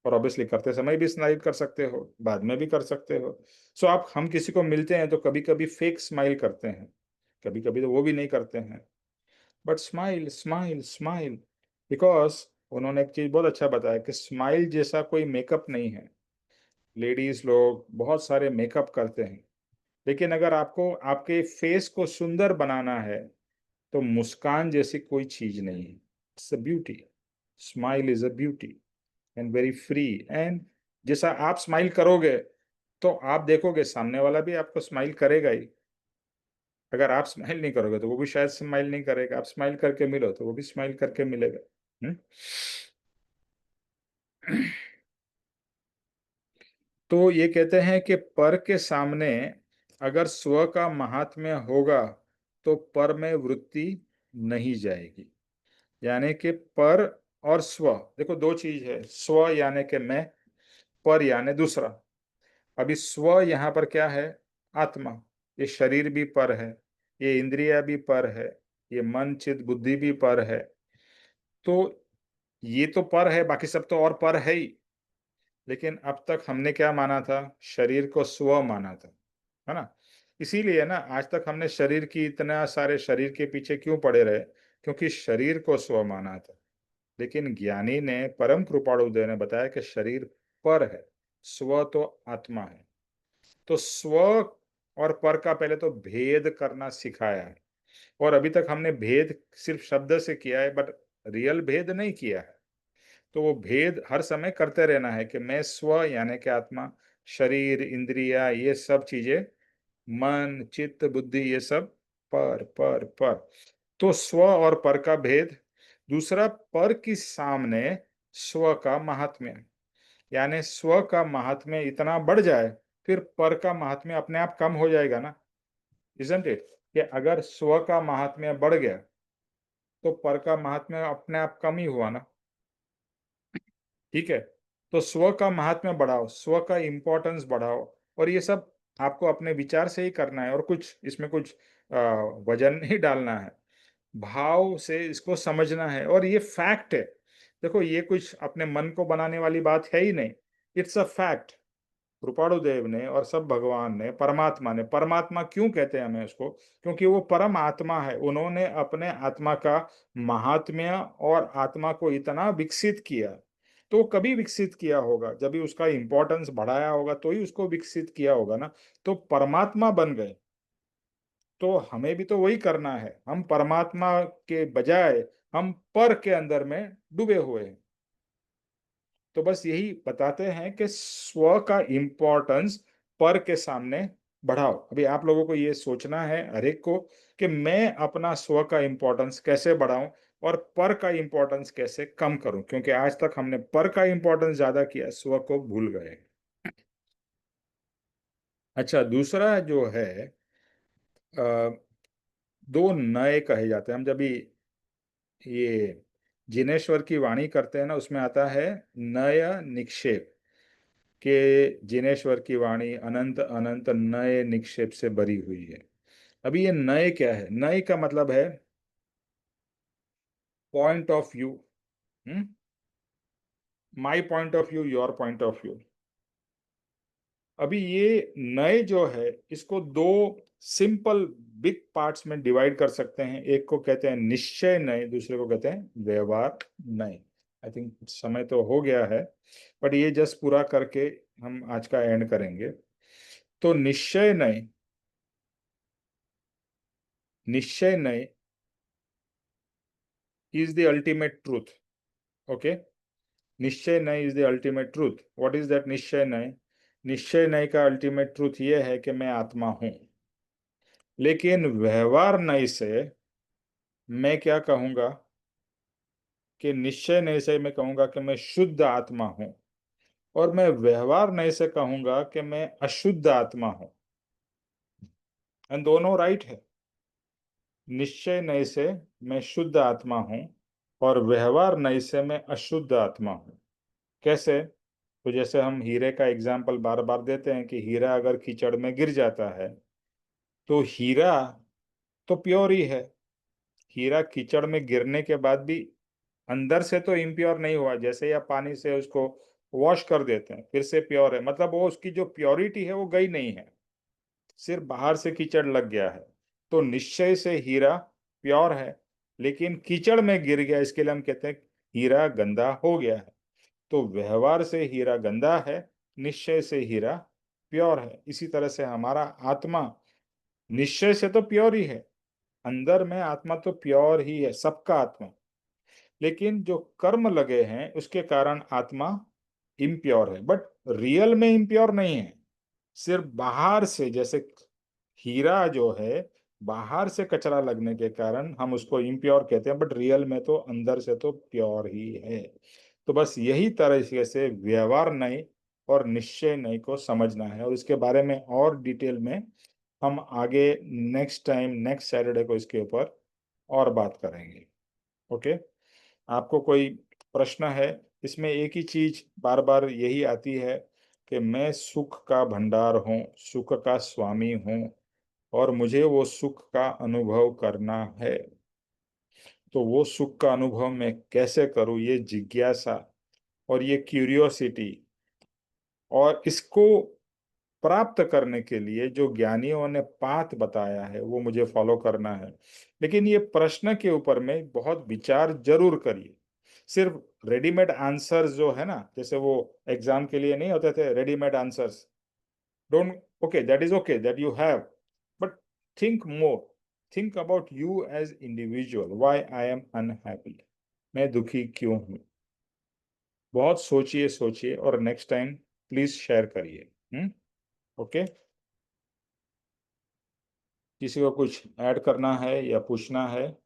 और ऑब्वियसली करते समय भी स्माइल कर सकते हो, बाद में भी कर सकते हो। सो आप, हम किसी को मिलते हैं तो कभी कभी फेक स्माइल करते हैं, कभी कभी तो वो भी नहीं करते हैं, but smile smile smile, because उन्होंने एक चीज बहुत अच्छा बताया कि स्माइल जैसा कोई मेकअप नहीं है। लेडीज लोग बहुत सारे मेकअप करते हैं, लेकिन अगर आपको आपके फेस को सुंदर बनाना है तो मुस्कान जैसी कोई चीज नहीं है। It's a beauty, smile is a beauty and very free. And जैसा आप स्माइल करोगे तो आप देखोगे सामने वाला भी आपको स्माइल करेगा ही। अगर आप स्माइल नहीं करोगे तो वो भी शायद स्माइल नहीं करेगा। आप स्माइल करके मिलो तो वो भी स्माइल करके मिलेगा। तो ये कहते हैं कि पर के सामने अगर स्व का महात्म्य होगा तो पर में वृत्ति नहीं जाएगी। यानी कि पर और स्व, देखो दो चीज है, स्व यानी कि मैं, पर यानी दूसरा। अभी स्व यहाँ पर क्या है, आत्मा। ये शरीर भी पर है, ये इंद्रिया भी पर है, ये मन चित्त बुद्धि भी पर है। तो ये तो पर है, बाकी सब तो और पर है ही। लेकिन अब तक हमने क्या माना था, शरीर को स्व माना था, है ना। इसीलिए ना आज तक हमने शरीर की, इतना सारे शरीर के पीछे क्यों पड़े रहे, क्योंकि शरीर को स्व माना था। लेकिन ज्ञानी ने, परम कृपाणुदेव ने बताया कि शरीर पर है, स्व तो आत्मा है। तो स्व और पर का पहले तो भेद करना सिखाया है। और अभी तक हमने भेद सिर्फ शब्द से किया है, बट रियल भेद नहीं किया है। तो वो भेद हर समय करते रहना है कि मैं स्व यानी कि आत्मा, शरीर इंद्रिया ये सब चीजें, मन चित्त बुद्धि ये सब पर पर पर। तो स्व और पर का भेद। दूसरा, पर की सामने स्व का महात्म्य, यानी स्व का महात्म्य इतना बढ़ जाए, फिर पर का महात्म्य अपने आप कम हो जाएगा ना, इजंट इट। कि अगर स्व का महात्म्य बढ़ गया तो पर का महात्म्य अपने आप कम ही हुआ ना। ठीक है, तो स्व का महात्म्य बढ़ाओ, स्व का इंपॉर्टेंस बढ़ाओ। और ये सब आपको अपने विचार से ही करना है, और कुछ इसमें कुछ वजन नहीं डालना है, भाव से इसको समझना है। और ये फैक्ट है, देखो ये कुछ अपने मन को बनाने वाली बात है ही नहीं, इट्स अ फैक्ट। कृपाणुदेव ने और सब भगवान ने, परमात्मा ने, परमात्मा क्यों कहते हैं हमें उसको, क्योंकि वो परम आत्मा है। उन्होंने अपने आत्मा का महात्म्य और आत्मा को इतना विकसित किया। तो वो कभी विकसित किया होगा जब भी उसका इंपॉर्टेंस बढ़ाया होगा, तो ही उसको विकसित किया होगा ना। तो परमात्मा बन गए। तो हमें भी तो वही करना है, हम परमात्मा के बजाय हम पर के अंदर में डूबे हुए हैं। तो बस यही बताते हैं कि स्व का इंपॉर्टेंस पर के सामने बढ़ाओ। अभी आप लोगों को ये सोचना है हर एक को कि मैं अपना स्व का इंपॉर्टेंस कैसे बढ़ाऊं और पर का इंपॉर्टेंस कैसे कम करूं, क्योंकि आज तक हमने पर का इंपॉर्टेंस ज्यादा किया, स्व को भूल गए। अच्छा, दूसरा जो है, अ, दो नए कहे जाते हैं। हम जब भी ये जिनेश्वर की वाणी करते हैं ना, उसमें आता है नय निक्षेप, के जिनेश्वर की वाणी अनंत अनंत नए निक्षेप से भरी हुई है। अभी ये नए क्या है, नए का मतलब है point of view, my point of view, your point of view. अभी ये नए जो है, इसको दो सिंपल बिग पार्ट्स में डिवाइड कर सकते हैं। एक को कहते हैं निश्चय नए, दूसरे को कहते हैं व्यवहार नए। आई थिंक समय तो हो गया है, बट ये जस्ट पूरा करके हम आज का एंड करेंगे। तो निश्चय नए, निश्चय नए is the ultimate truth. Okay, निश्चय नय is the ultimate truth. What is that निश्चय नय? निश्चय नय का अल्टीमेट ट्रूथ ये है कि मैं आत्मा हूं। लेकिन व्यवहार नय से मैं क्या कहूंगा, कि निश्चय नहीं से मैं कहूंगा कि मैं शुद्ध आत्मा हूं, और मैं व्यवहार नहीं से कहूंगा कि मैं अशुद्ध आत्मा हूं। एंड दोनों राइट है। निश्चय नहीं से मैं शुद्ध आत्मा हूं, और व्यवहार नहीं से मैं अशुद्ध आत्मा हूं। कैसे? तो जैसे हम हीरे का एग्जाम्पल बार बार देते हैं कि हीरा अगर कीचड़ में गिर जाता है तो हीरा तो प्योर ही है। हीरा कीचड़ में गिरने के बाद भी अंदर से तो इम्प्योर नहीं हुआ, जैसे ही आप पानी से उसको वॉश कर देते हैं फिर से प्योर है, मतलब वो उसकी जो प्योरिटी है वो गई नहीं है, सिर्फ बाहर से कीचड़ लग गया है। तो निश्चय से हीरा प्योर है, लेकिन कीचड़ में गिर गया, इसके लिए हम कहते हैं हीरा गंदा हो गया है। तो व्यवहार से हीरा गंदा है, निश्चय से हीरा प्योर है। इसी तरह से हमारा आत्मा निश्चय से तो प्योर ही है, अंदर में आत्मा तो प्योर ही है, सबका आत्मा, लेकिन जो कर्म लगे हैं उसके कारण आत्मा इम्प्योर है, बट रियल में इम्प्योर नहीं है। सिर्फ बाहर से, जैसे हीरा जो है बाहर से कचरा लगने के कारण हम उसको इम्प्योर कहते हैं, बट रियल में तो अंदर से तो प्योर ही है। तो बस यही तरीके से व्यवहार नहीं और निश्चय नहीं को समझना है, और इसके बारे में और डिटेल में हम आगे नेक्स्ट टाइम नेक्स्ट सैटरडे को इसके ऊपर और बात करेंगे। ओके, आपको कोई प्रश्न है? इसमें एक ही चीज बार बार यही आती है कि मैं सुख का भंडार हूँ, सुख का स्वामी हूँ, और मुझे वो सुख का अनुभव करना है। तो वो सुख का अनुभव मैं कैसे करूँ, ये जिज्ञासा और ये क्यूरियोसिटी, और इसको प्राप्त करने के लिए जो ज्ञानियों ने पाथ बताया है वो मुझे फॉलो करना है। लेकिन ये प्रश्न के ऊपर में बहुत विचार जरूर करिए। सिर्फ रेडीमेड आंसर्स जो है ना, जैसे वो एग्जाम के लिए नहीं होते थे readymade answers, don't, okay that is okay that you have, but think more, think about you as individual, why I am unhappy, मैं दुखी क्यों हूँ। बहुत सोचिए सोचिए, और नेक्स्ट टाइम प्लीज शेयर करिए। ओके, किसी को कुछ ऐड करना है या पूछना है?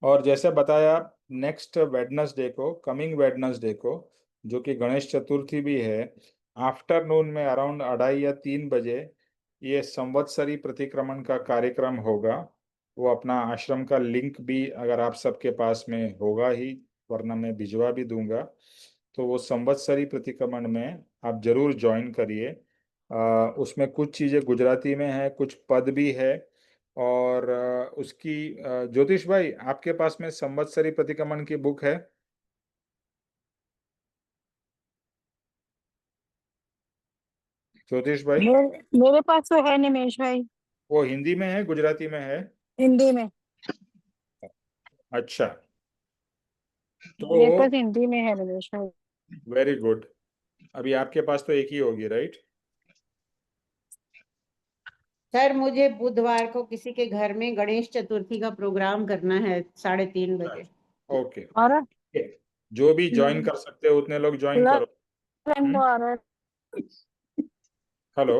और जैसे बताया, नेक्स्ट वेडनेसडे को, कमिंग वेडनेसडे को, जो कि गणेश चतुर्थी भी है, आफ्टरनून में अराउंड 2:30 या 3 बजे ये संवत्सरी प्रतिक्रमण का कार्यक्रम होगा। वो अपना आश्रम का लिंक भी अगर आप सबके पास में होगा ही, वरना मैं भिजवा भी दूंगा। तो वो संवत्सरी प्रतिक्रमण में आप जरूर ज्वाइन करिए। उसमें कुछ चीज़ें गुजराती में है, कुछ पद भी है, और उसकी ज्योतिष भाई आपके पास में संवत्सरी प्रतिक्रमण की बुक है? ज्योतिष भाई, मेरे पास तो है निमेश भाई, वो हिंदी में है गुजराती में है? हिंदी में। अच्छा, मेरे तो पास हिंदी में है निमेश भाई। Very good. अभी आपके पास तो एक ही होगी, राइट? सर मुझे बुधवार को किसी के घर में गणेश चतुर्थी का प्रोग्राम करना है 3:30 बजे। ओके, और जो भी ज्वाइन कर सकते हो उतने लोग ज्वाइन करो। हेलो,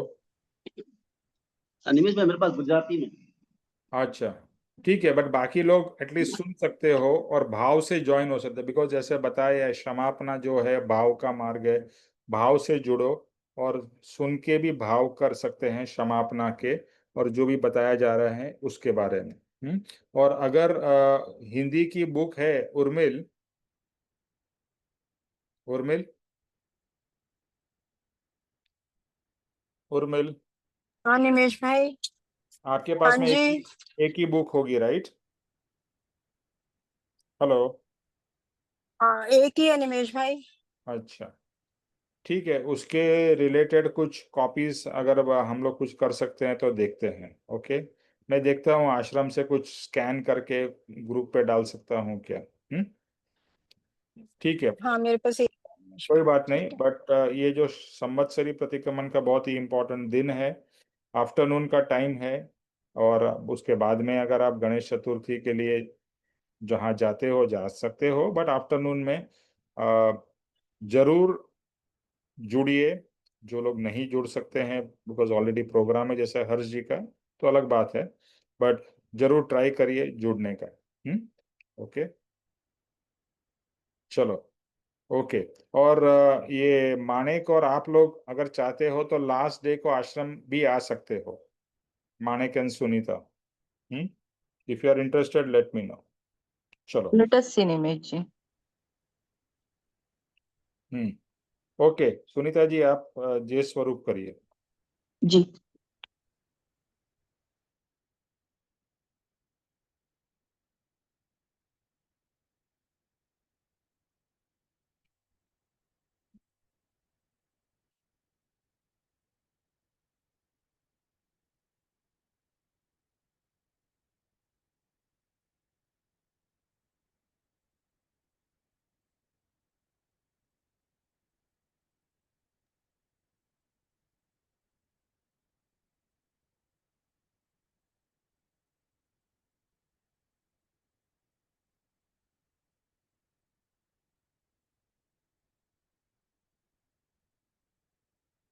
निमेश भाई मेरे पास गुजराती में। अच्छा ठीक है, बट बाकी लोग एटलीस्ट सुन सकते हो और भाव से ज्वाइन हो सकते, बिकॉज जैसे बताया है, क्षमापना जो है भाव का मार्ग है। भाव से जुड़ो, और सुन के भी भाव कर सकते हैं क्षमापना के, और जो भी बताया जा रहा है उसके बारे में। और अगर हिंदी की बुक है, उर्मिल, उर्मिल, उर्मिल, हाँ निमेश भाई। आपके हाँ पास में जी। एक ही बुक होगी, राइट? हेलो, हाँ एक ही है निमेश भाई। अच्छा ठीक है, उसके रिलेटेड कुछ कॉपीज अगर हम लोग कुछ कर सकते हैं तो देखते हैं। ओके, मैं देखता हूँ आश्रम से कुछ स्कैन करके ग्रुप पे डाल सकता हूँ क्या? ठीक है, हाँ मेरे पास एक है निमेश कोई भाई, बात नहीं, ठीक है। बट ये जो संवत्सरी प्रतिक्रमण का बहुत ही इम्पोर्टेंट दिन है, आफ्टरनून का टाइम है, और उसके बाद में अगर आप गणेश चतुर्थी के लिए जहाँ जाते हो जा सकते हो, बट आफ्टरनून में जरूर जुड़िए। जो लोग नहीं जुड़ सकते हैं बिकॉज ऑलरेडी प्रोग्राम है, जैसे हर्ष जी का, तो अलग बात है, बट जरूर ट्राई करिए जुड़ने का। ओके, चलो, ओके। और ये माणिक और आप लोग अगर चाहते हो तो लास्ट डे को आश्रम भी आ सकते हो, Manik and Sunita. If you are interested let me know. चलो, let us see Nimesh ji. Okay, Sunita ji आप जय स्वरूप करिए। जी।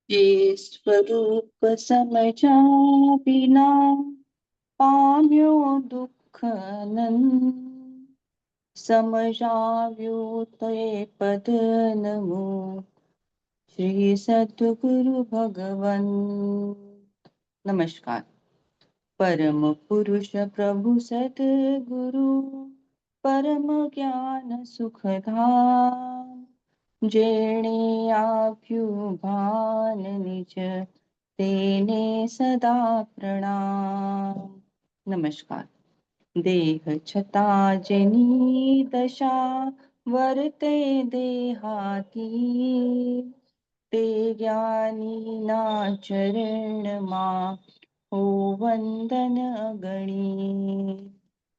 ये स्वरूप समझा बिना पाम्यो दुख नंद, समझाव्यो ते पद नमो श्री सद्गुरु भगवन। नमस्कार। परम पुरुष प्रभु सद्गुरु परम ज्ञान सुखधाम, जेणे आप्યું भान निज तेने सदा प्रणाम। नमस्कार। देह छता जेनी दशा वर्ते देहाती, ते ज्ञानी ना चरण मा हो वंदन गणी।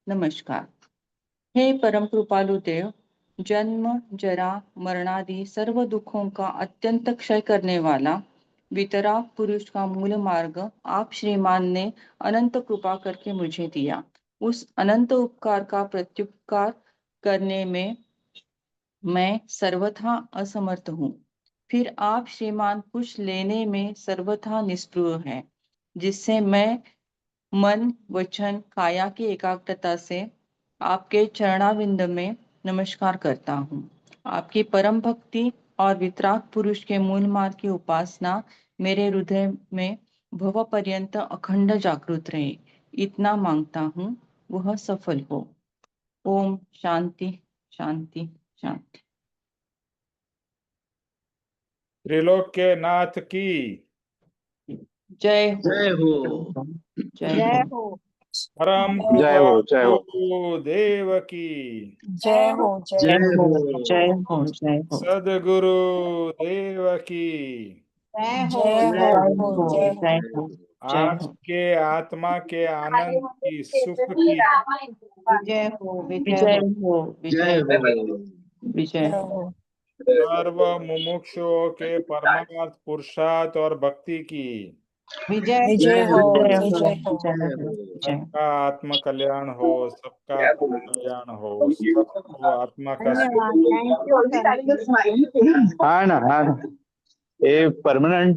नमस्कार। हे परम कृपालु देव, जन्म जरा मरणादि सर्व दुखों का अत्यंत क्षय करने वाला वितराग पुरुष का मूल मार्ग आप श्रीमान ने अनंत कृपा करके मुझे दिया। उस अनंत उपकार का प्रत्युपकार करने में मैं सर्वथा असमर्थ हूँ। फिर आप श्रीमान कुछ लेने में सर्वथा निष्प्रिय है, जिससे मैं मन वचन काया की एकाग्रता से आपके चरणाविंद में नमस्कार करता हूँ। आपकी परम भक्ति और वितराग पुरुष के मूल मार्ग की उपासना मेरे हृदय में भव पर्यंत अखंड जागृत रहे, इतना मांगता हूँ, वह सफल हो। ओम शांति शांति शांति। त्रिलोक के नाथ की जय हो। जय हो। जय जय हो। हो। परम जय हो, जय हो। कृपालु देव की, जय हो। जय जय हो। हो। जय हो। जय हो। सद्गुरु देव की। जय हो। जय जय हो। हो। जय हो। जय हो। जय आज हो। के आत्मा के आनंद की सुख की विजय हो। विजय विजय हो। हो। जय विजय हो। हो। विजय जय हो। हो। सर्व मुमुक्षुओं के परमार्थ पुरुषार्थ और भक्ति की, विजय विजय हो। विजय हो। विजय हो। विजय हो। विजय हो। सबका आत्म कल्याण हो, सबका आत्म कल्याण हो, सबको आत्मा का सुख। धन्यवाद। Thank you sir. हाँ ना, हाँ ना, ये परमानेंट